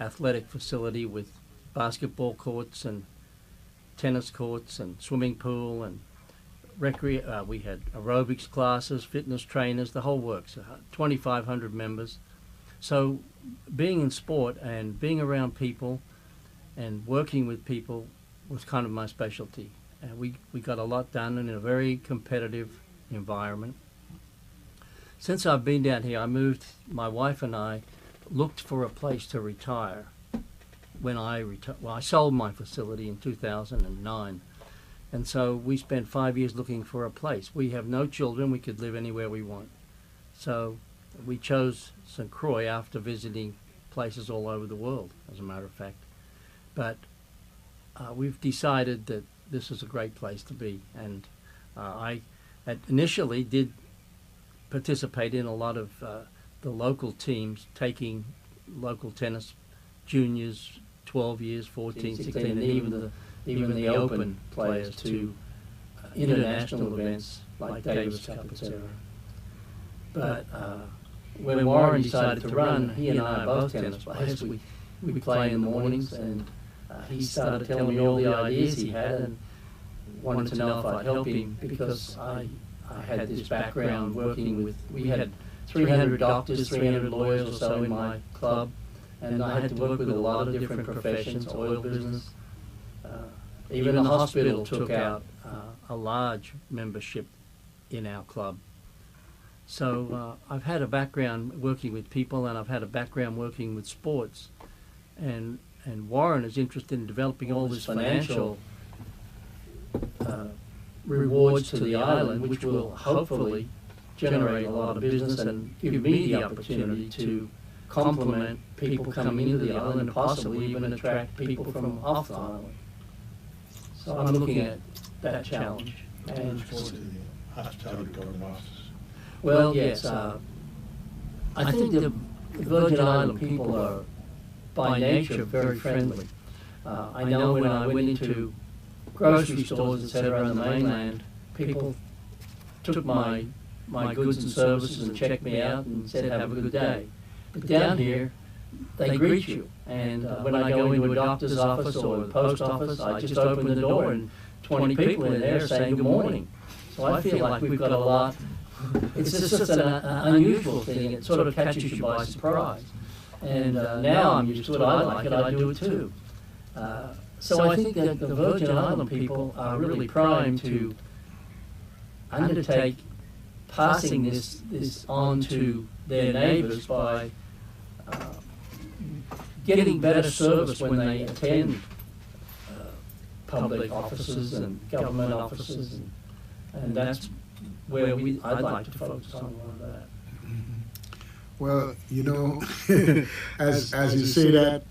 athletic facility with basketball courts and tennis courts and swimming pool and we had aerobics classes, fitness trainers, the whole works, 2,500 members. So being in sport and being around people and working with people was kind of my specialty. We got a lot done in a very competitive environment. Since I've been down here, my wife and I looked for a place to retire. When I sold my facility in 2009. And so we spent 5 years looking for a place. We have no children. We could live anywhere we want. So we chose St. Croix after visiting places all over the world, as a matter of fact. But we've decided that this is a great place to be. And I initially did participate in a lot of the local teams taking local tennis juniors, 12 years, 14, 16, and even the open players to international events like Davis Cup, etc. But when Warren decided to run, he and I are both tennis players. We play in the mornings, and he started telling me all the ideas he had and wanted to know if I'd help him because I had this background working with, we had 300 doctors, 300 lawyers or so in my club, and I had to work with a lot of different professions, oil business. Even the hospital took out a large membership in our club. So I've had a background working with people, and I've had a background working with sports. And Warren is interested in developing all this financial rewards to the island, which will hopefully generate a lot of business and give me the opportunity to complement people coming into the island and possibly even attract people from off the island. So I'm looking at that challenge. And hospitality government offices. well, yes, I think the Virgin Island people are by nature very friendly. I know when I went into grocery stores, etc., on the mainland, people took my goods and services and checked me out and said, have a good day. But down here, they greet you. And when I go into a doctor's office or the post office, I just open the door and 20 people in there saying good morning. So I feel like we've got a lot. It's just an unusual thing. It sort of catches you by surprise. And now I'm used to it. I like it. I do it too. So I think that the Virgin Island people are really primed to undertake passing this on to their neighbours by getting better service when they attend public offices and government offices, and that's where I'd like to focus on a lot of that. Well, you know, as you say that,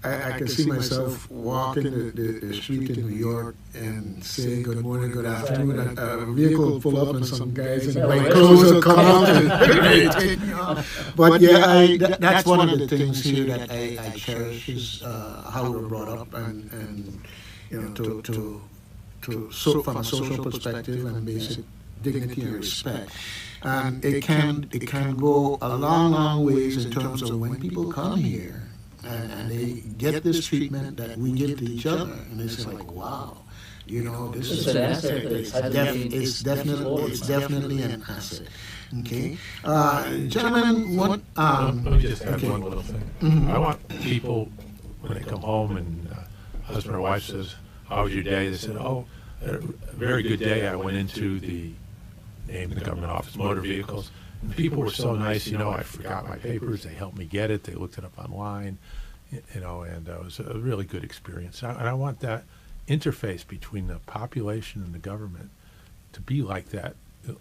I can see myself walking the street in New York and saying good morning, good afternoon, and a vehicle will pull up and some guys in white clothes will come out and take me off. But yeah, that's one of the things here that I cherish is how we're brought up and you know, from a social perspective and basic dignity and respect. And it can go a long ways in terms of when people come here and they get this treatment that we give to each other, and they say like, wow, you know, this is an asset. It's definitely an asset. Okay, gentlemen, what? Let me just add one little thing. Mm-hmm. I want people when they come home and husband or wife says, "How was your day?" They said, "Oh, a very good day. I went into the name of the government office, motor vehicles. And people were so nice. You know, I forgot my papers. They helped me get it. They looked it up online. You know, and it was a really good experience. And I want that interface between the population and the government to be like that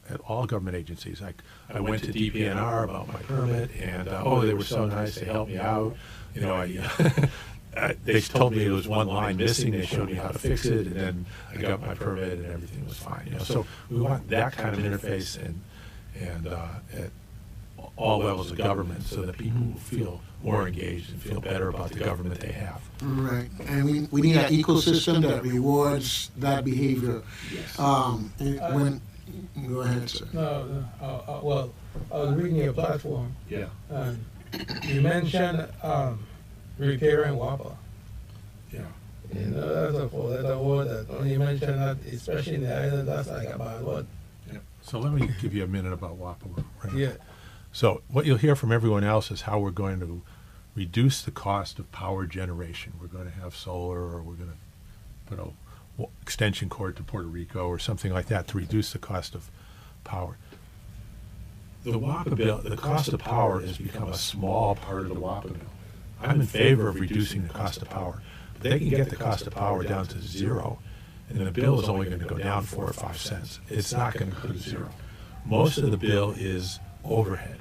at all government agencies. I went to DPNR about my permit, and they were so nice. They helped me out. You know, they told me there was one line missing. They showed me how to fix it, and then I got my permit, and everything was fine. You know, so we want that kind of interface and at all levels of government, so that people will feel more engaged and feel better about the government they have. Right, and we need an ecosystem that rewards that behavior. Yes. Go ahead, sir. Well, I was reading your platform. Yeah. And you mentioned repairing WAPA. Yeah. You know, that's a word that when you mention that, especially in the island, that's like a bad word. Yeah. So let me give you a minute about WAPA. Right? Yeah. So what you'll hear from everyone else is how we're going to reduce the cost of power generation. We're going to have solar, or we're going to put a extension cord to Puerto Rico or something like that to reduce the cost of power. The WAPA bill, the cost of power has become a small part of the WAPA bill. I'm in favor of reducing the cost of power. But they can get the cost of power down to zero, and the bill is only going to go down 4 or 5 cents. It's not going to go to zero. Most of the bill is overhead.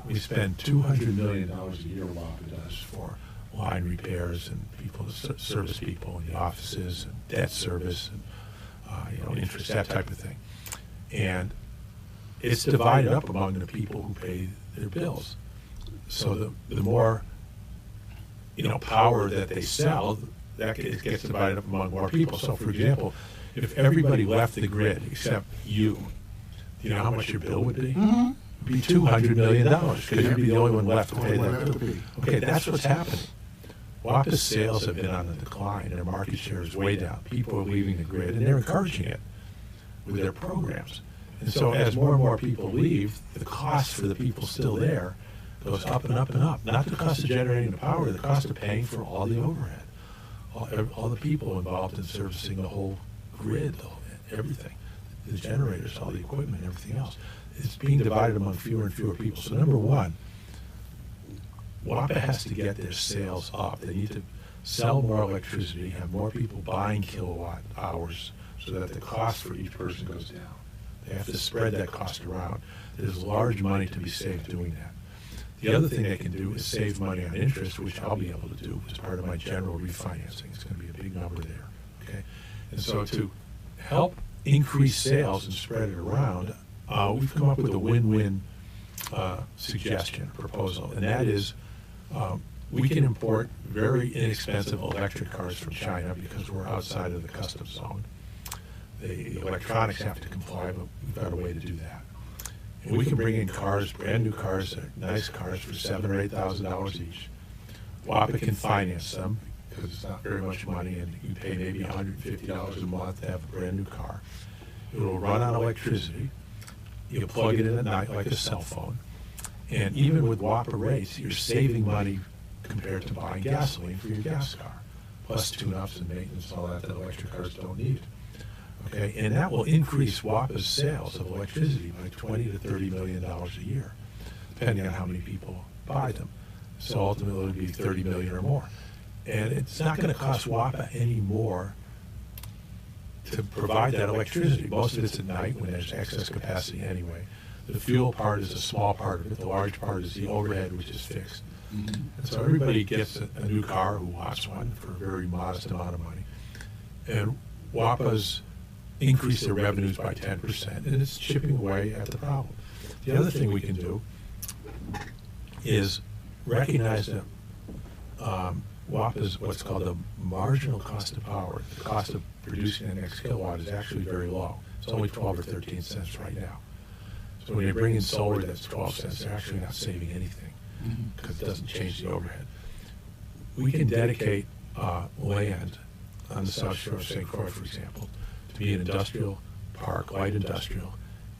We spend $200 million a year, WAPA does, for line repairs and people, service people in the offices, and debt service, and interest, that type of thing. And it's divided up among the people who pay their bills. So the more power that they sell, that gets divided up among more people. So, for example, if everybody left the grid except you, do you know how much your bill would be? Mm-hmm. It'd be $200 million because you'd be the only one left to pay that bill. Okay, that's what's happening. WAPA's sales have been on the decline. Their market share is way down. People are leaving the grid, and they're encouraging it with their programs. And so as more and more people leave, the cost for the people still there goes up and up and up. Not the cost of generating the power, the cost of paying for all the overhead, all the people involved in servicing the whole grid, everything, the generators, all the equipment, everything else. It's being divided among fewer and fewer people. So number one, WAPA has to get their sales up. They need to sell more electricity, have more people buying kilowatt hours so that the cost for each person goes down. They have to spread that cost around. There's large money to be saved doing that. The other thing they can do is save money on interest, which I'll be able to do as part of my general refinancing. It's going to be a big number there. Okay, and so to help increase sales and spread it around, we've come up with a win-win suggestion, proposal, and that is we can import very inexpensive electric cars from China because we're outside of the customs zone. The electronics have to comply, but we've got a way to do that. And we can bring in cars, brand new cars, nice cars for $7,000 or $8,000 each. WAPA can finance them because it's not very much money, and you pay maybe $150 a month to have a brand new car. It will run on electricity. You plug it in at night like a cell phone. And even with WAPA rates, you're saving money compared to buying gasoline for your gas car, plus tune-ups and maintenance and all that electric cars don't need. Okay, and that will increase WAPA's sales of electricity by $20 to $30 million a year, depending on how many people buy them. So ultimately, it'll be $30 million or more. And it's not going to cost WAPA any more to provide that electricity. Most of it's at night when there's excess capacity anyway. The fuel part is a small part of it. The large part is the overhead, which is fixed. Mm-hmm. And so everybody gets a new car who wants one for a very modest amount of money. And WAPA's increase their revenues by 10%, and it's chipping away at the problem. The other thing we can do is recognize that WAPA's what's called the marginal cost of power. The cost of producing an X kilowatt is actually very low. It's only 12 or 13 cents right now. So when you bring in solar that's 12 cents, they're actually not saving anything because it doesn't change the overhead. We can dedicate land on the south shore of St. Croix, for example, to be an industrial park, light industrial,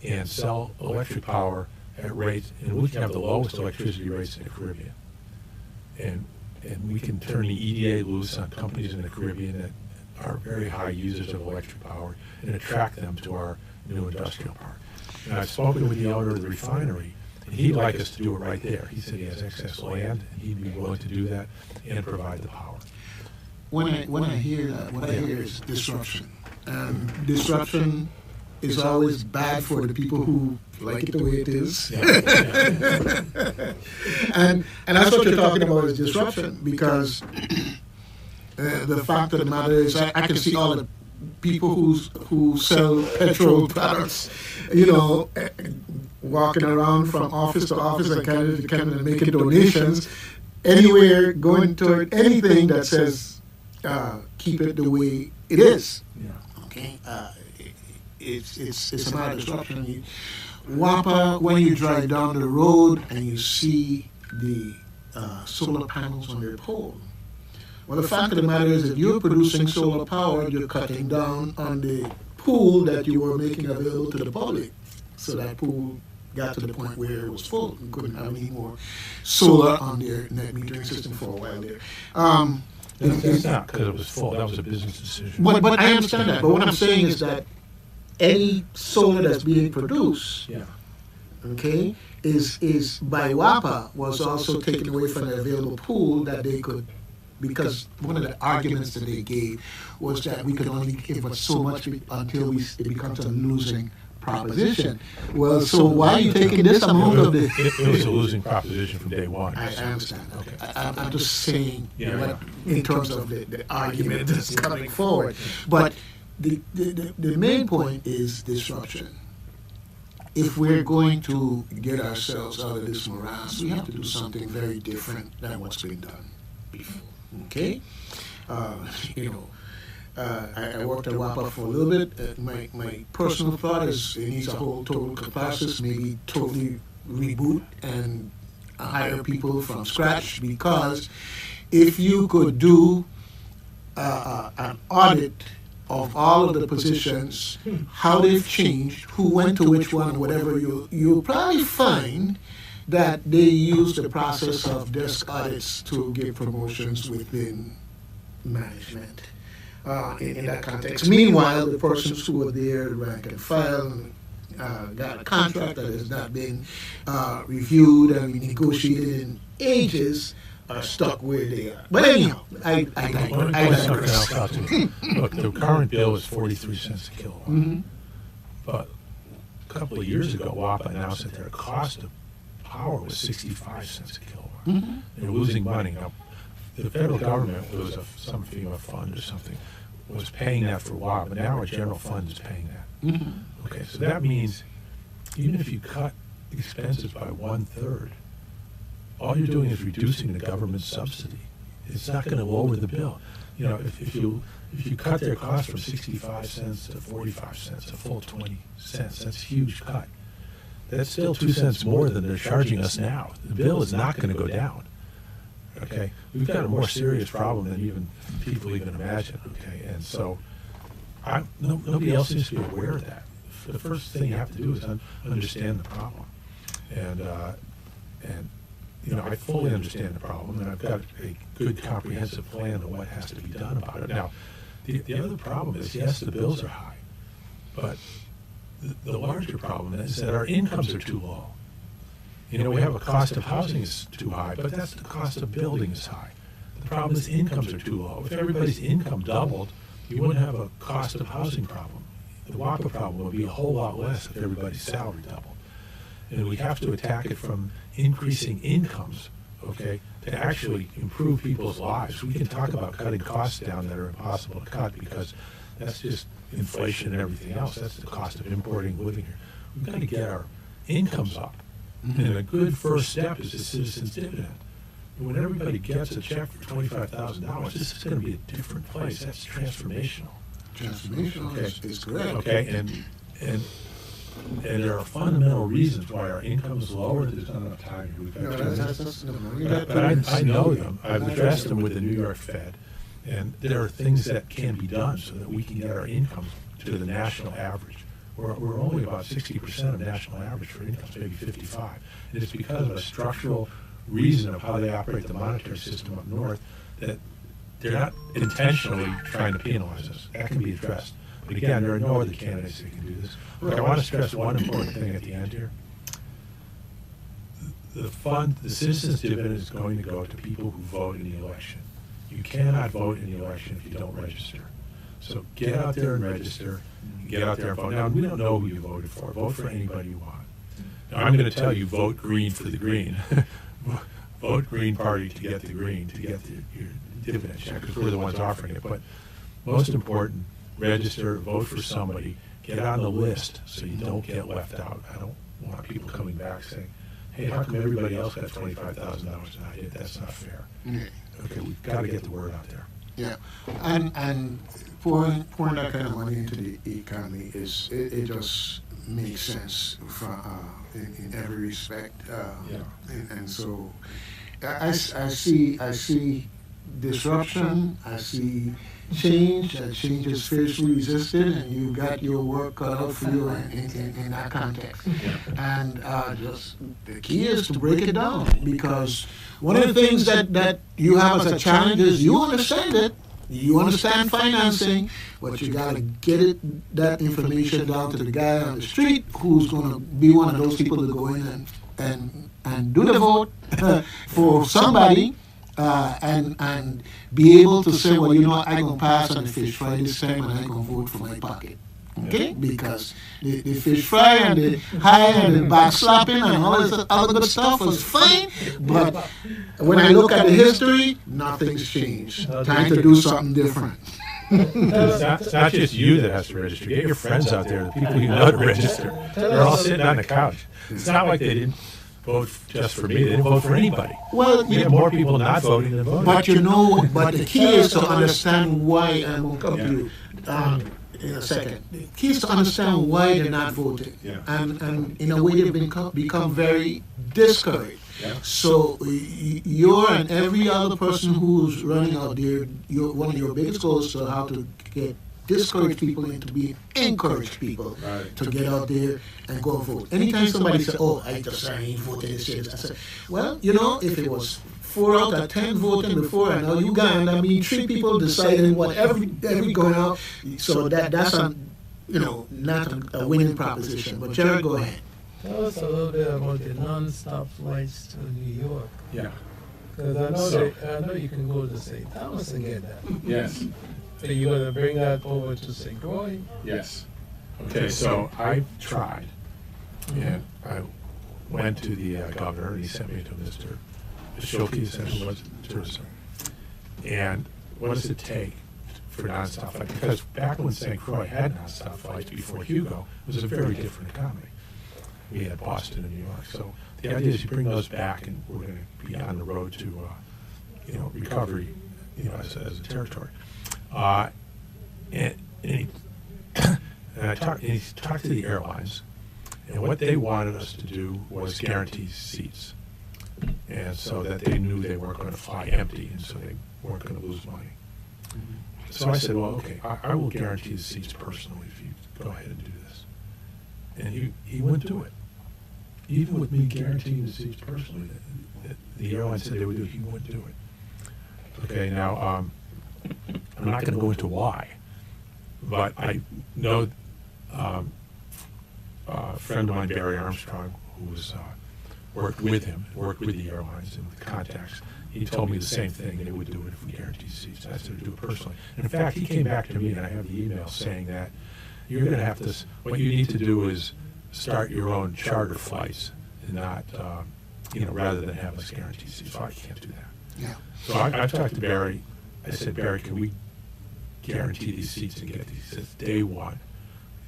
and sell electric power at rates, and we can have the lowest electricity rates in the Caribbean. And we can turn the EDA loose on companies in the Caribbean that are very high users of electric power and attract them to our new industrial park. And I've spoken with the owner of the refinery, and he'd like us to do it right there. He said he has excess land, and he'd be willing to do that and provide the power. When I hear that, what I hear is disruption. And disruption is always bad for the people who like it the way it is. And that's what you're talking about is disruption, because the fact of the matter is I can see all the people who sell petrol products, walking around from office to office and kind of making donations, anywhere going toward anything that says keep it the way it is. Yeah. Okay. It's about disruption. WAPA, when you drive down the road and you see the solar panels on their pole, well, the fact of the matter is that you're producing solar power, you're cutting down on the pool that you were making available to the public. So that pool got to the point where it was full. You couldn't have any more solar on their net metering system for a while there. That's not because it was full. That was a business decision. But I understand that. But what I'm saying is that any solar that's being produced, okay, is by WAPA was also taken away from the available pool that they could, because one of the arguments that they gave was that we could only give us so much until it becomes a losing proposition. Well, so why are you taking this amount of the... It was a losing proposition from day one. I understand. Okay. I'm just saying in terms of the argument that's coming forward. But the main point is disruption. if we're going to get ourselves out of this morass, we have to do something very different than what's been done before. Okay? I worked at WAPA for a little bit. My personal thought is it needs a whole total catharsis, maybe totally reboot and hire people from scratch, because if you could do an audit of all of the positions, how they've changed, who went to which one, whatever, you'll probably find that they use the process of desk audits to give promotions within management in that context. Meanwhile, the persons who were there, rank and file, got a contract that has not been reviewed and renegotiated in ages, are stuck where they are. But anyhow, I digress. Look, the current bill is 43 cents a kilowatt. Mm-hmm. But a couple of years ago, WAPA announced that their cost of power was 65 cents a kilowatt. Mm-hmm. They're losing money. Now, the federal government, was some FEMA fund or something, was paying that for a while, but now our general fund is paying that. Mm-hmm. Okay, so that means even if you cut expenses by 1/3, all you're doing is reducing the government subsidy. It's not going to lower the bill. You know, if you cut their cost from 65 cents to 45 cents, a full 20 cents, that's a huge cut. That's still 2 cents more than they're charging us now. The bill is not going to go down. Okay, we've got a more serious problem than even people even imagine. Okay, and so nobody else seems to be aware of that. The first thing you have to do is understand the problem, and you know, I fully understand the problem, and I've got a good comprehensive plan on what has to be done about it. Now, the other problem is, yes, the bills are high, but the larger problem is that our incomes are too low. You know, we have a cost of housing is too high, but that's the cost of building is high. The problem is incomes are too low. If everybody's income doubled, you wouldn't have a cost of housing problem. The WAPA problem would be a whole lot less if everybody's salary doubled. And we have to attack it from increasing incomes, okay, to actually improve people's lives. We can talk about cutting costs down that are impossible to cut because that's just inflation and everything else. That's the cost of importing, living here. We've got to get our incomes up. And a good first step is the citizens' dividend. When everybody gets a check for $25,000, this is going to be a different place. That's transformational. Transformational is correct. Okay, and there are fundamental reasons why our income is lower. There's not enough time here. But I know them. I've addressed them with the New York Fed, and there are things that can be done so that we can get our incomes to the national average. We're only about 60% of national average for incomes, maybe 55. And it's because of a structural reason of how they operate the monetary system up north that they're not intentionally trying to penalize us. That can be addressed. But again, there are no other candidates that can do this. Look, I want to stress one important thing at the end here. The citizens' dividend is going to go to people who vote in the election. You cannot vote in the election if you don't register. So get out there and register. Get out there and vote. Now, we don't know who you voted for. Vote for anybody you want. Now, I'm going to tell you, vote green for the green. Vote Green Party to get the green, to get your dividend check, because we're the ones offering it. But most important, register, vote for somebody, get on the list so you don't get left out. I don't want people coming back saying, hey, how come everybody else got $25,000 and I did? That's not fair. Okay, we've got to get the word out there. Yeah, and pouring that kind of money into the economy it just makes sense in every respect. And so I see disruption. I see change. Change is fiercely resisted, and you got your work cut out for you in that context. And just the key is to break it down, because one of the things that you have as a challenge is you understand it. You understand financing, but you got to get that information down to the guy on the street who's going to be one of those people that go in and do the vote for somebody and be able to say, well, you know, I'm going to pass on the fish fry this time and I'm going to vote for my pocket. Okay? Because the fish fry and the high and the back slapping and all this other good stuff was fine, but when I look at the history, nothing's changed. Time to do something different. It's not just you that has to register. Get your friends out there, the people you know to register. They're all sitting on the couch. It's not like they didn't vote just for me. They didn't vote for anybody. Well, we have more people not voting than voting. But but the key is to understand why, and we'll come to you in a second. The key is to understand why they're not voting. Yeah. And in a way they've become very discouraged. Yeah. So you're and every other person who's running out there, one of your biggest goals is to how to get discouraged people into being encouraged people to get out there and go vote. Anytime somebody says, "Oh, I ain't voting this year," I say, "Well, if it was 4 out of 10 voting before, and now you got, 3 people deciding what every going out, so that's not a winning proposition." But Jared, go ahead. Tell us a little bit about the non-stop flights to New York. Yeah. Because I know you can go to St. Thomas and get that. Yes. So you're going to bring that over to St. Croix? Yes. Okay, so I tried, and I went to the governor, and he sent me to Mr. Schulke, who was tourism. And what does it take for nonstop flights? Because back when St. Croix had nonstop flights before Hugo, it was a very different economy. We had Boston and New York. So the idea is you bring those back, and we're going to be on the road to, recovery, as a territory. And he talked to the airlines, and what they wanted us to do was guarantee seats, and so that they knew they weren't going to fly empty, and so they weren't going to lose money. So I said, well, okay, I will guarantee the seats personally if you go ahead and do this. And he wouldn't do it. Even with me guaranteeing the seats personally, the airline said they would do it, he wouldn't do it. Okay, now, I'm not going to go into why, but I know a friend of mine, Barry Armstrong, who was worked with the airlines and the contacts. He told me the same thing. They would do it if we guaranteed seats. I said to do it personally. And in fact, he came back to me, and I have the email saying that you're going to have to. What you need to do is start your own charter flights, and not, rather than have us guarantee seats. So I can't do that. Yeah. So I've talked to Barry. I said, Barry, can we guarantee these seats and get these? He says, day one.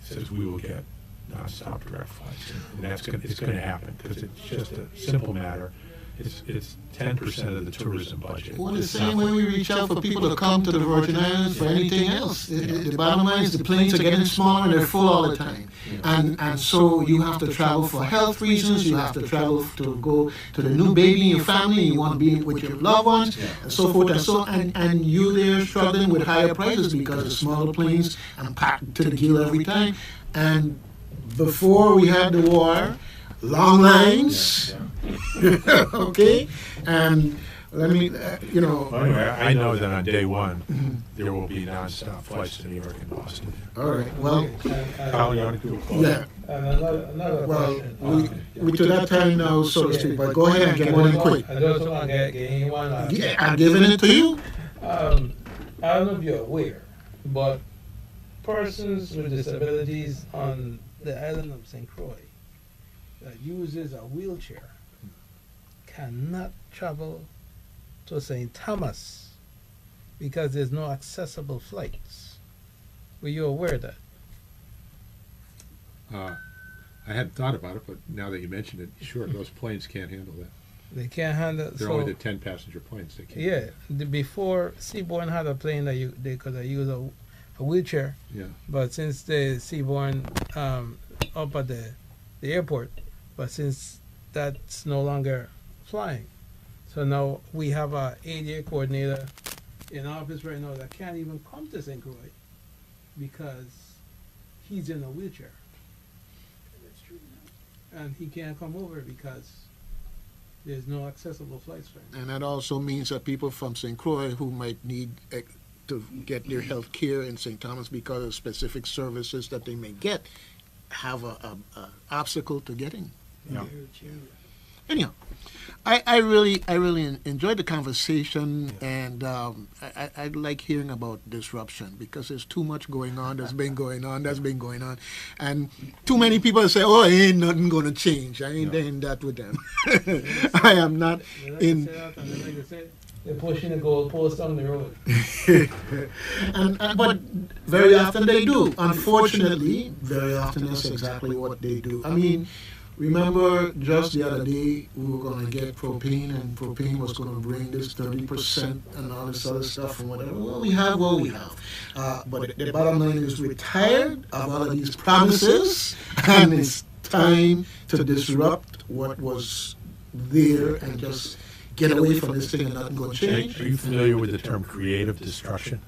He says, we will get nonstop direct flights. And it's going to happen because it's just a simple matter. It's 10% of the tourism budget. Well, the same way we reach out for people to come to the Virgin Islands for anything else. The bottom line is the planes are getting smaller and they're full all the time. And so you have to travel for health reasons. You have to travel to go to the new baby in your family. You want to be with your loved ones and so forth and so on. And you there struggling with higher prices because the smaller planes and packed to the gill every time. And before we had the war, long lines, okay, and let me, Anyway, I know that on day one, there will be nonstop flights to New York and Boston. All right, well, Kyle, you want to do a quote? yeah. And another question. We to that time now, so to speak, but go ahead and get one in quick. I just want to get one. Yeah, I'm giving it to you. I don't know if you're aware, but persons with disabilities on the island of St. Croix that uses a wheelchair cannot travel to St. Thomas because there's no accessible flights. Were you aware of that? I hadn't thought about it, but now that you mention it, sure, those planes can't handle that. They can't handle. They're only the 10-passenger planes. They can't. Yeah, before Seaborn had a plane that they could use a wheelchair. Yeah. But since the Seaborn up at the airport, but since that's no longer flying, so now we have a ADA coordinator in office right now that can't even come to St. Croix because he's in a wheelchair. That's true. And he can't come over because there's no accessible flights for him. And that also means that people from St. Croix who might need to get their health care in St. Thomas because of specific services that they may get have a obstacle to getting. Yeah. Anyhow, I really enjoyed the conversation, and I like hearing about disruption because there's too much going on. That's been going on, and too many people say, "Oh, ain't nothing going to change." I ain't in that with them. I am not in. They're pushing a goalpost down the road. But very often they do. Unfortunately, very often that's exactly what they do. I mean, remember just the other day we were going to get propane, and propane was going to bring this 30% and all this other stuff and whatever. Well, we have what we have. But the bottom line is we're tired of all of these promises, and it's time to disrupt what was there and just get away from this thing and nothing going to change. Are you familiar with the term creative destruction?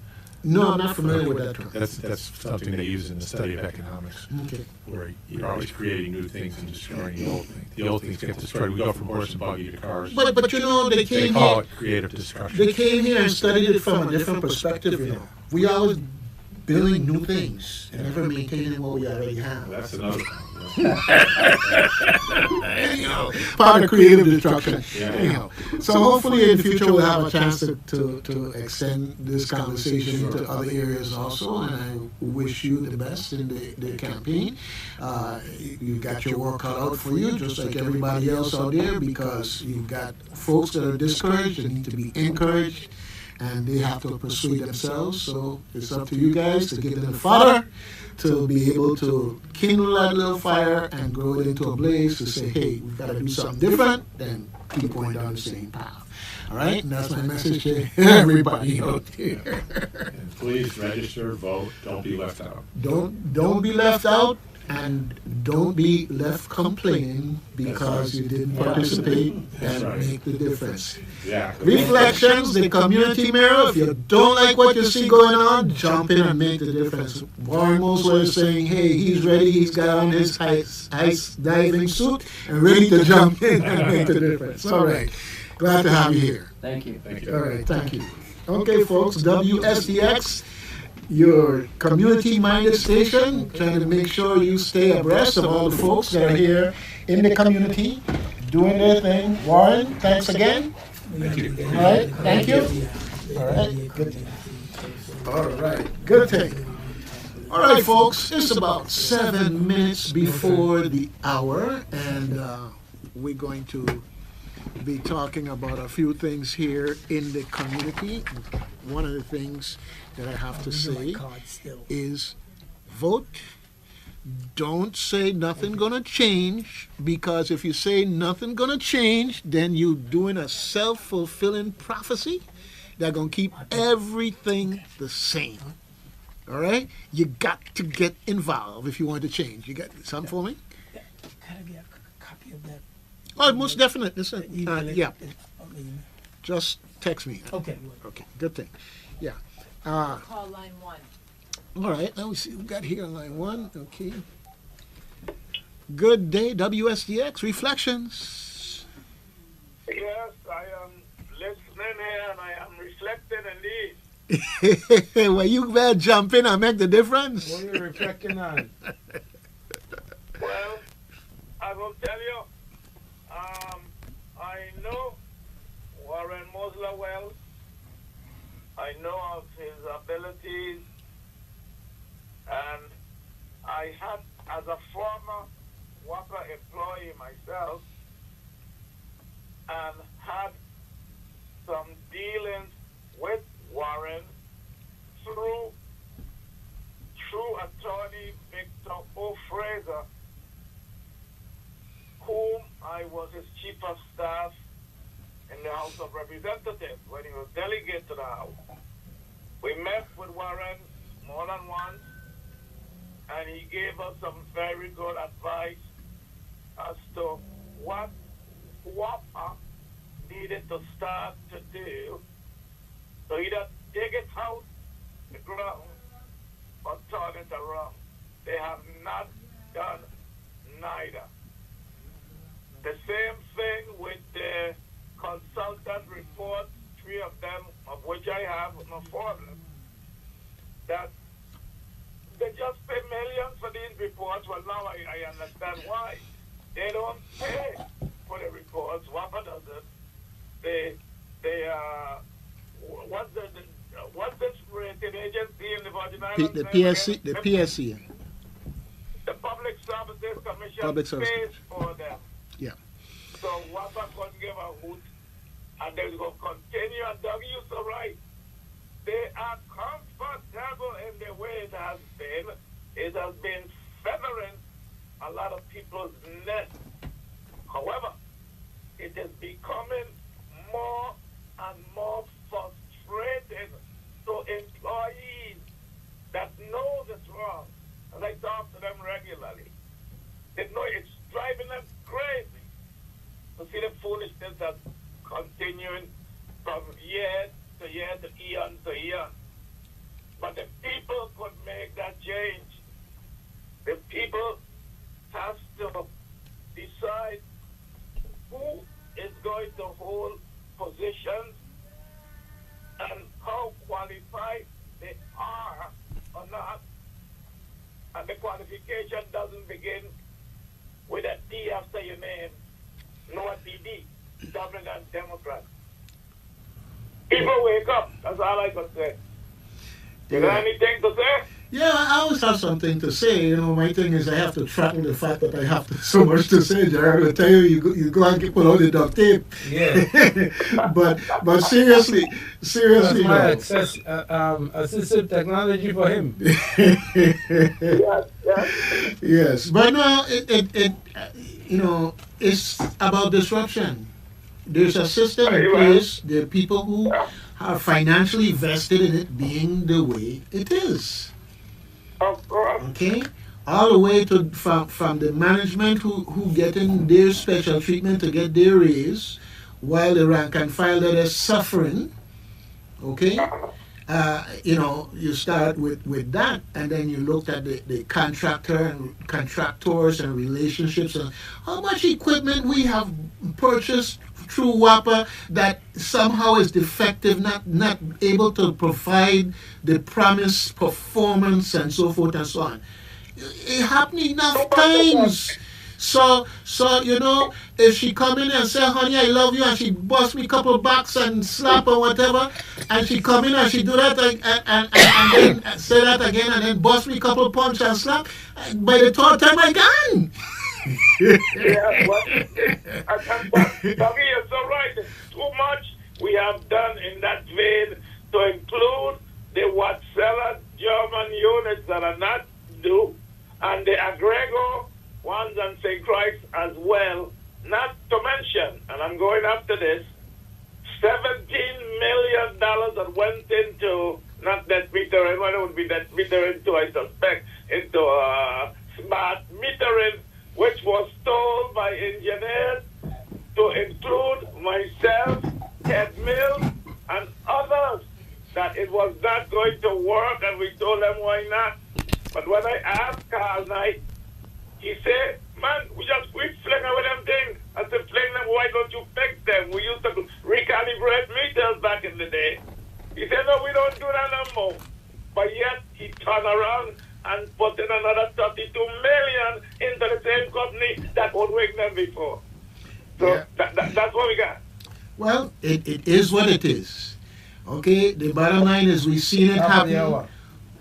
No, I'm not familiar with that term. That's something they use in the study of economics, Okay. where you're always creating new things and destroying the old things. The old things get destroyed. We go from horse and buggy to cars. But you know, they They came call here. it creative destruction. They came here and studied it from a different perspective. You know, we always building new things and never maintaining what we already have. That's another thing. Anyhow, part of creative destruction. Yeah. Anyhow, so hopefully in the future we'll have a chance to extend this conversation to other areas also, and I wish you the best in the campaign. You've got your work cut out for you, just like everybody else out there, because you've got folks that are discouraged and need to be encouraged, and they have to persuade themselves. So it's up to you guys to give them the fodder to be able to kindle that little fire and grow it into a blaze to say, hey, we've got to do something different than keep going down the same path. All right? And that's my message to everybody out there. And please register, vote, don't be left out. Don't be left out, and don't be left complaining because you didn't participate and right. make the difference. Exactly. Reflections, the community mirror. If you don't like what you see going on, jump in and make the difference. Warren Mosler is saying, hey, he's ready. He's got on his ice diving suit and ready to jump in and make the difference. All right. Glad to have you here. Thank you. Thank you. All right. Thank you. Okay, folks. WSTX, your community-minded station, trying to make sure you stay abreast of all the folks that are here in the community doing their thing. Warren, thanks again. Thank you. All right, thank you. All right, good. All right, good thing. All right, folks, it's about 7 minutes before the hour, and we're going to be talking about a few things here in the community. One of the things that I have to say is vote. Don't say nothing gonna change, because if you say nothing gonna change, then you're doing a self-fulfilling prophecy that's gonna keep everything the same. All right? You got to get involved if you want to change. You got something for me? Can I get a copy of that? Oh, most definitely. Listen, yeah. Email. Just text me. Okay. Okay, good thing. Yeah. Call line 1. All right, let me see. We got here on line 1. Okay. Good day, WSTX Reflections. Yes, I am listening here and I am reflecting indeed. Well, you better jump in and make the difference. What are you reflecting on? Well, I will tell you, I know Warren Mosler well. I know of his abilities, and I had, as a former Whopper employee myself, and had some dealings with Warren through attorney Victor O. Fraser, whom I was his chief of staff in the House of Representatives when he was delegated to the House. We met with Warren more than once, and he gave us some very good advice as to what WAPA needed to start to do to either dig it out the ground or turn it around. They have not done neither. The same thing with the consultant reports, 3 of them, of which I have no problem, that they just pay millions for these reports. Well, now I understand why. They don't pay for the reports. WAPA does it. What's this rating agency in the Virgin Islands? The PSC, the PSC. The Public Services Commission Public Service pays for them. Yeah. So WAPA couldn't give a hoot and they will continue. And Doug, you're so right. They are comfortable in the way it has been. It has been feathering a lot of people's nest. However, it is becoming more and more frustrating to employees that know this wrong. And I talk to them regularly. They know it's driving them crazy to see the foolishness that's continuing from year to year to eon to eon. But the people could make that change. The people have to decide who is going to hold positions and how qualified they are or not. And the qualification doesn't begin with a D after your name, nor DD, Dominant Democrat. People wake up. That's all I could say. You got anything to say? Yeah, I always have something to say. You know, my thing is I have to track the fact that I have so much to say, Gerard. I tell you, you go and put all the duct tape. Yeah. but seriously, That's my no. assistive technology for him. Yes, but no, it you know, it's about disruption. There's a system in place. There are people who are financially vested in it being the way it is. Okay, all the way to from the management who getting their special treatment to get their raise, while the rank and file that is suffering. Okay, you know, you start with that, and then you looked at the contractor and contractors and relationships and how much equipment we have purchased through WAPA that somehow is defective, not able to provide the promised performance and so forth and so on. It happened enough times. So you know, if she come in and say, honey, I love you, and she bust me a couple bucks and slap or whatever, and she come in and she do that and then say that again and then bust me a couple punch and slap, by the third time I gone. Yeah, but Bobby, you're so right. It's too much we have done in that vein to include the Watsela German units that are not due, and the Agrego ones and St. Christ as well. Not to mention, and I'm going after this, $17 million that went into, not net metering, what it would be net metering too, I suspect, into smart metering, which was told by engineers to include myself, Ted Mills, and others, that it was not going to work, and we told them why not. But when I asked Carl Knight, he said, man, we fling with them things. I said, fling them, why don't you fix them? We used to recalibrate meters back in the day. He said, no, we don't do that no more. But yet, he turned around and put in another 32 million into the same company that would wake them before. So Yeah. That's what we got. Well, it is what it is. Okay, the bottom line is we've seen it happen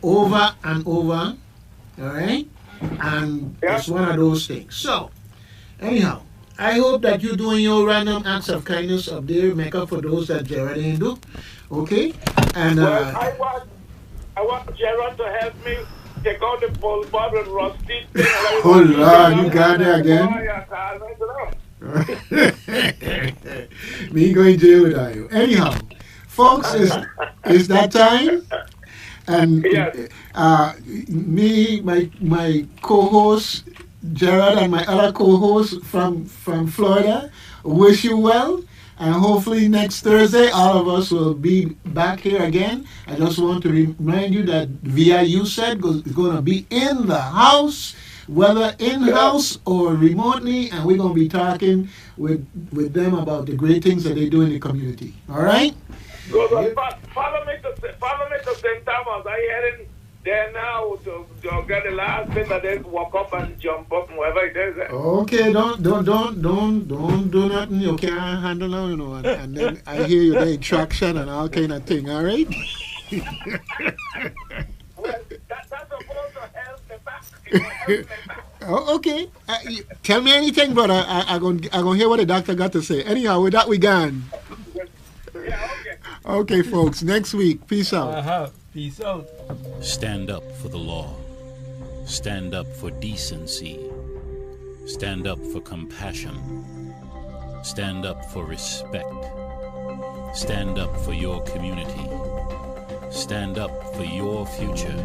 over and over. All right? And it's one of those things. So, anyhow, I hope that you're doing your random acts of kindness up there, make up for those that Gerard didn't do. Okay? And well, I want Gerard to help me take out the bull bar and rusty thing. Oh Lord, you got there again? Me going to jail without you. Anyhow, folks, it's that time. And me, my co-host Gerard, and my other co-host from Florida wish you well, and hopefully next Thursday all of us will be back here again. I just want to remind you that VIU said is going to be in the house, whether in-house or remotely, and we're going to be talking with them about the great things that they do in the community. All right? Follow me to St. Thomas. I heading there now to get the last bit and then walk up and jump up and whatever it is. Okay, don't do nothing you can't handle now, you know, and then I hear you there traction and all kind of thing, all right? Well, that's supposed to help me back. Oh, okay. Tell me anything, brother. I'm gonna hear what the doctor got to say. Anyhow, with that we gone. Okay, folks. Next week. Peace out. Peace out. Stand up for the law. Stand up for decency. Stand up for compassion. Stand up for respect. Stand up for your community. Stand up for your future.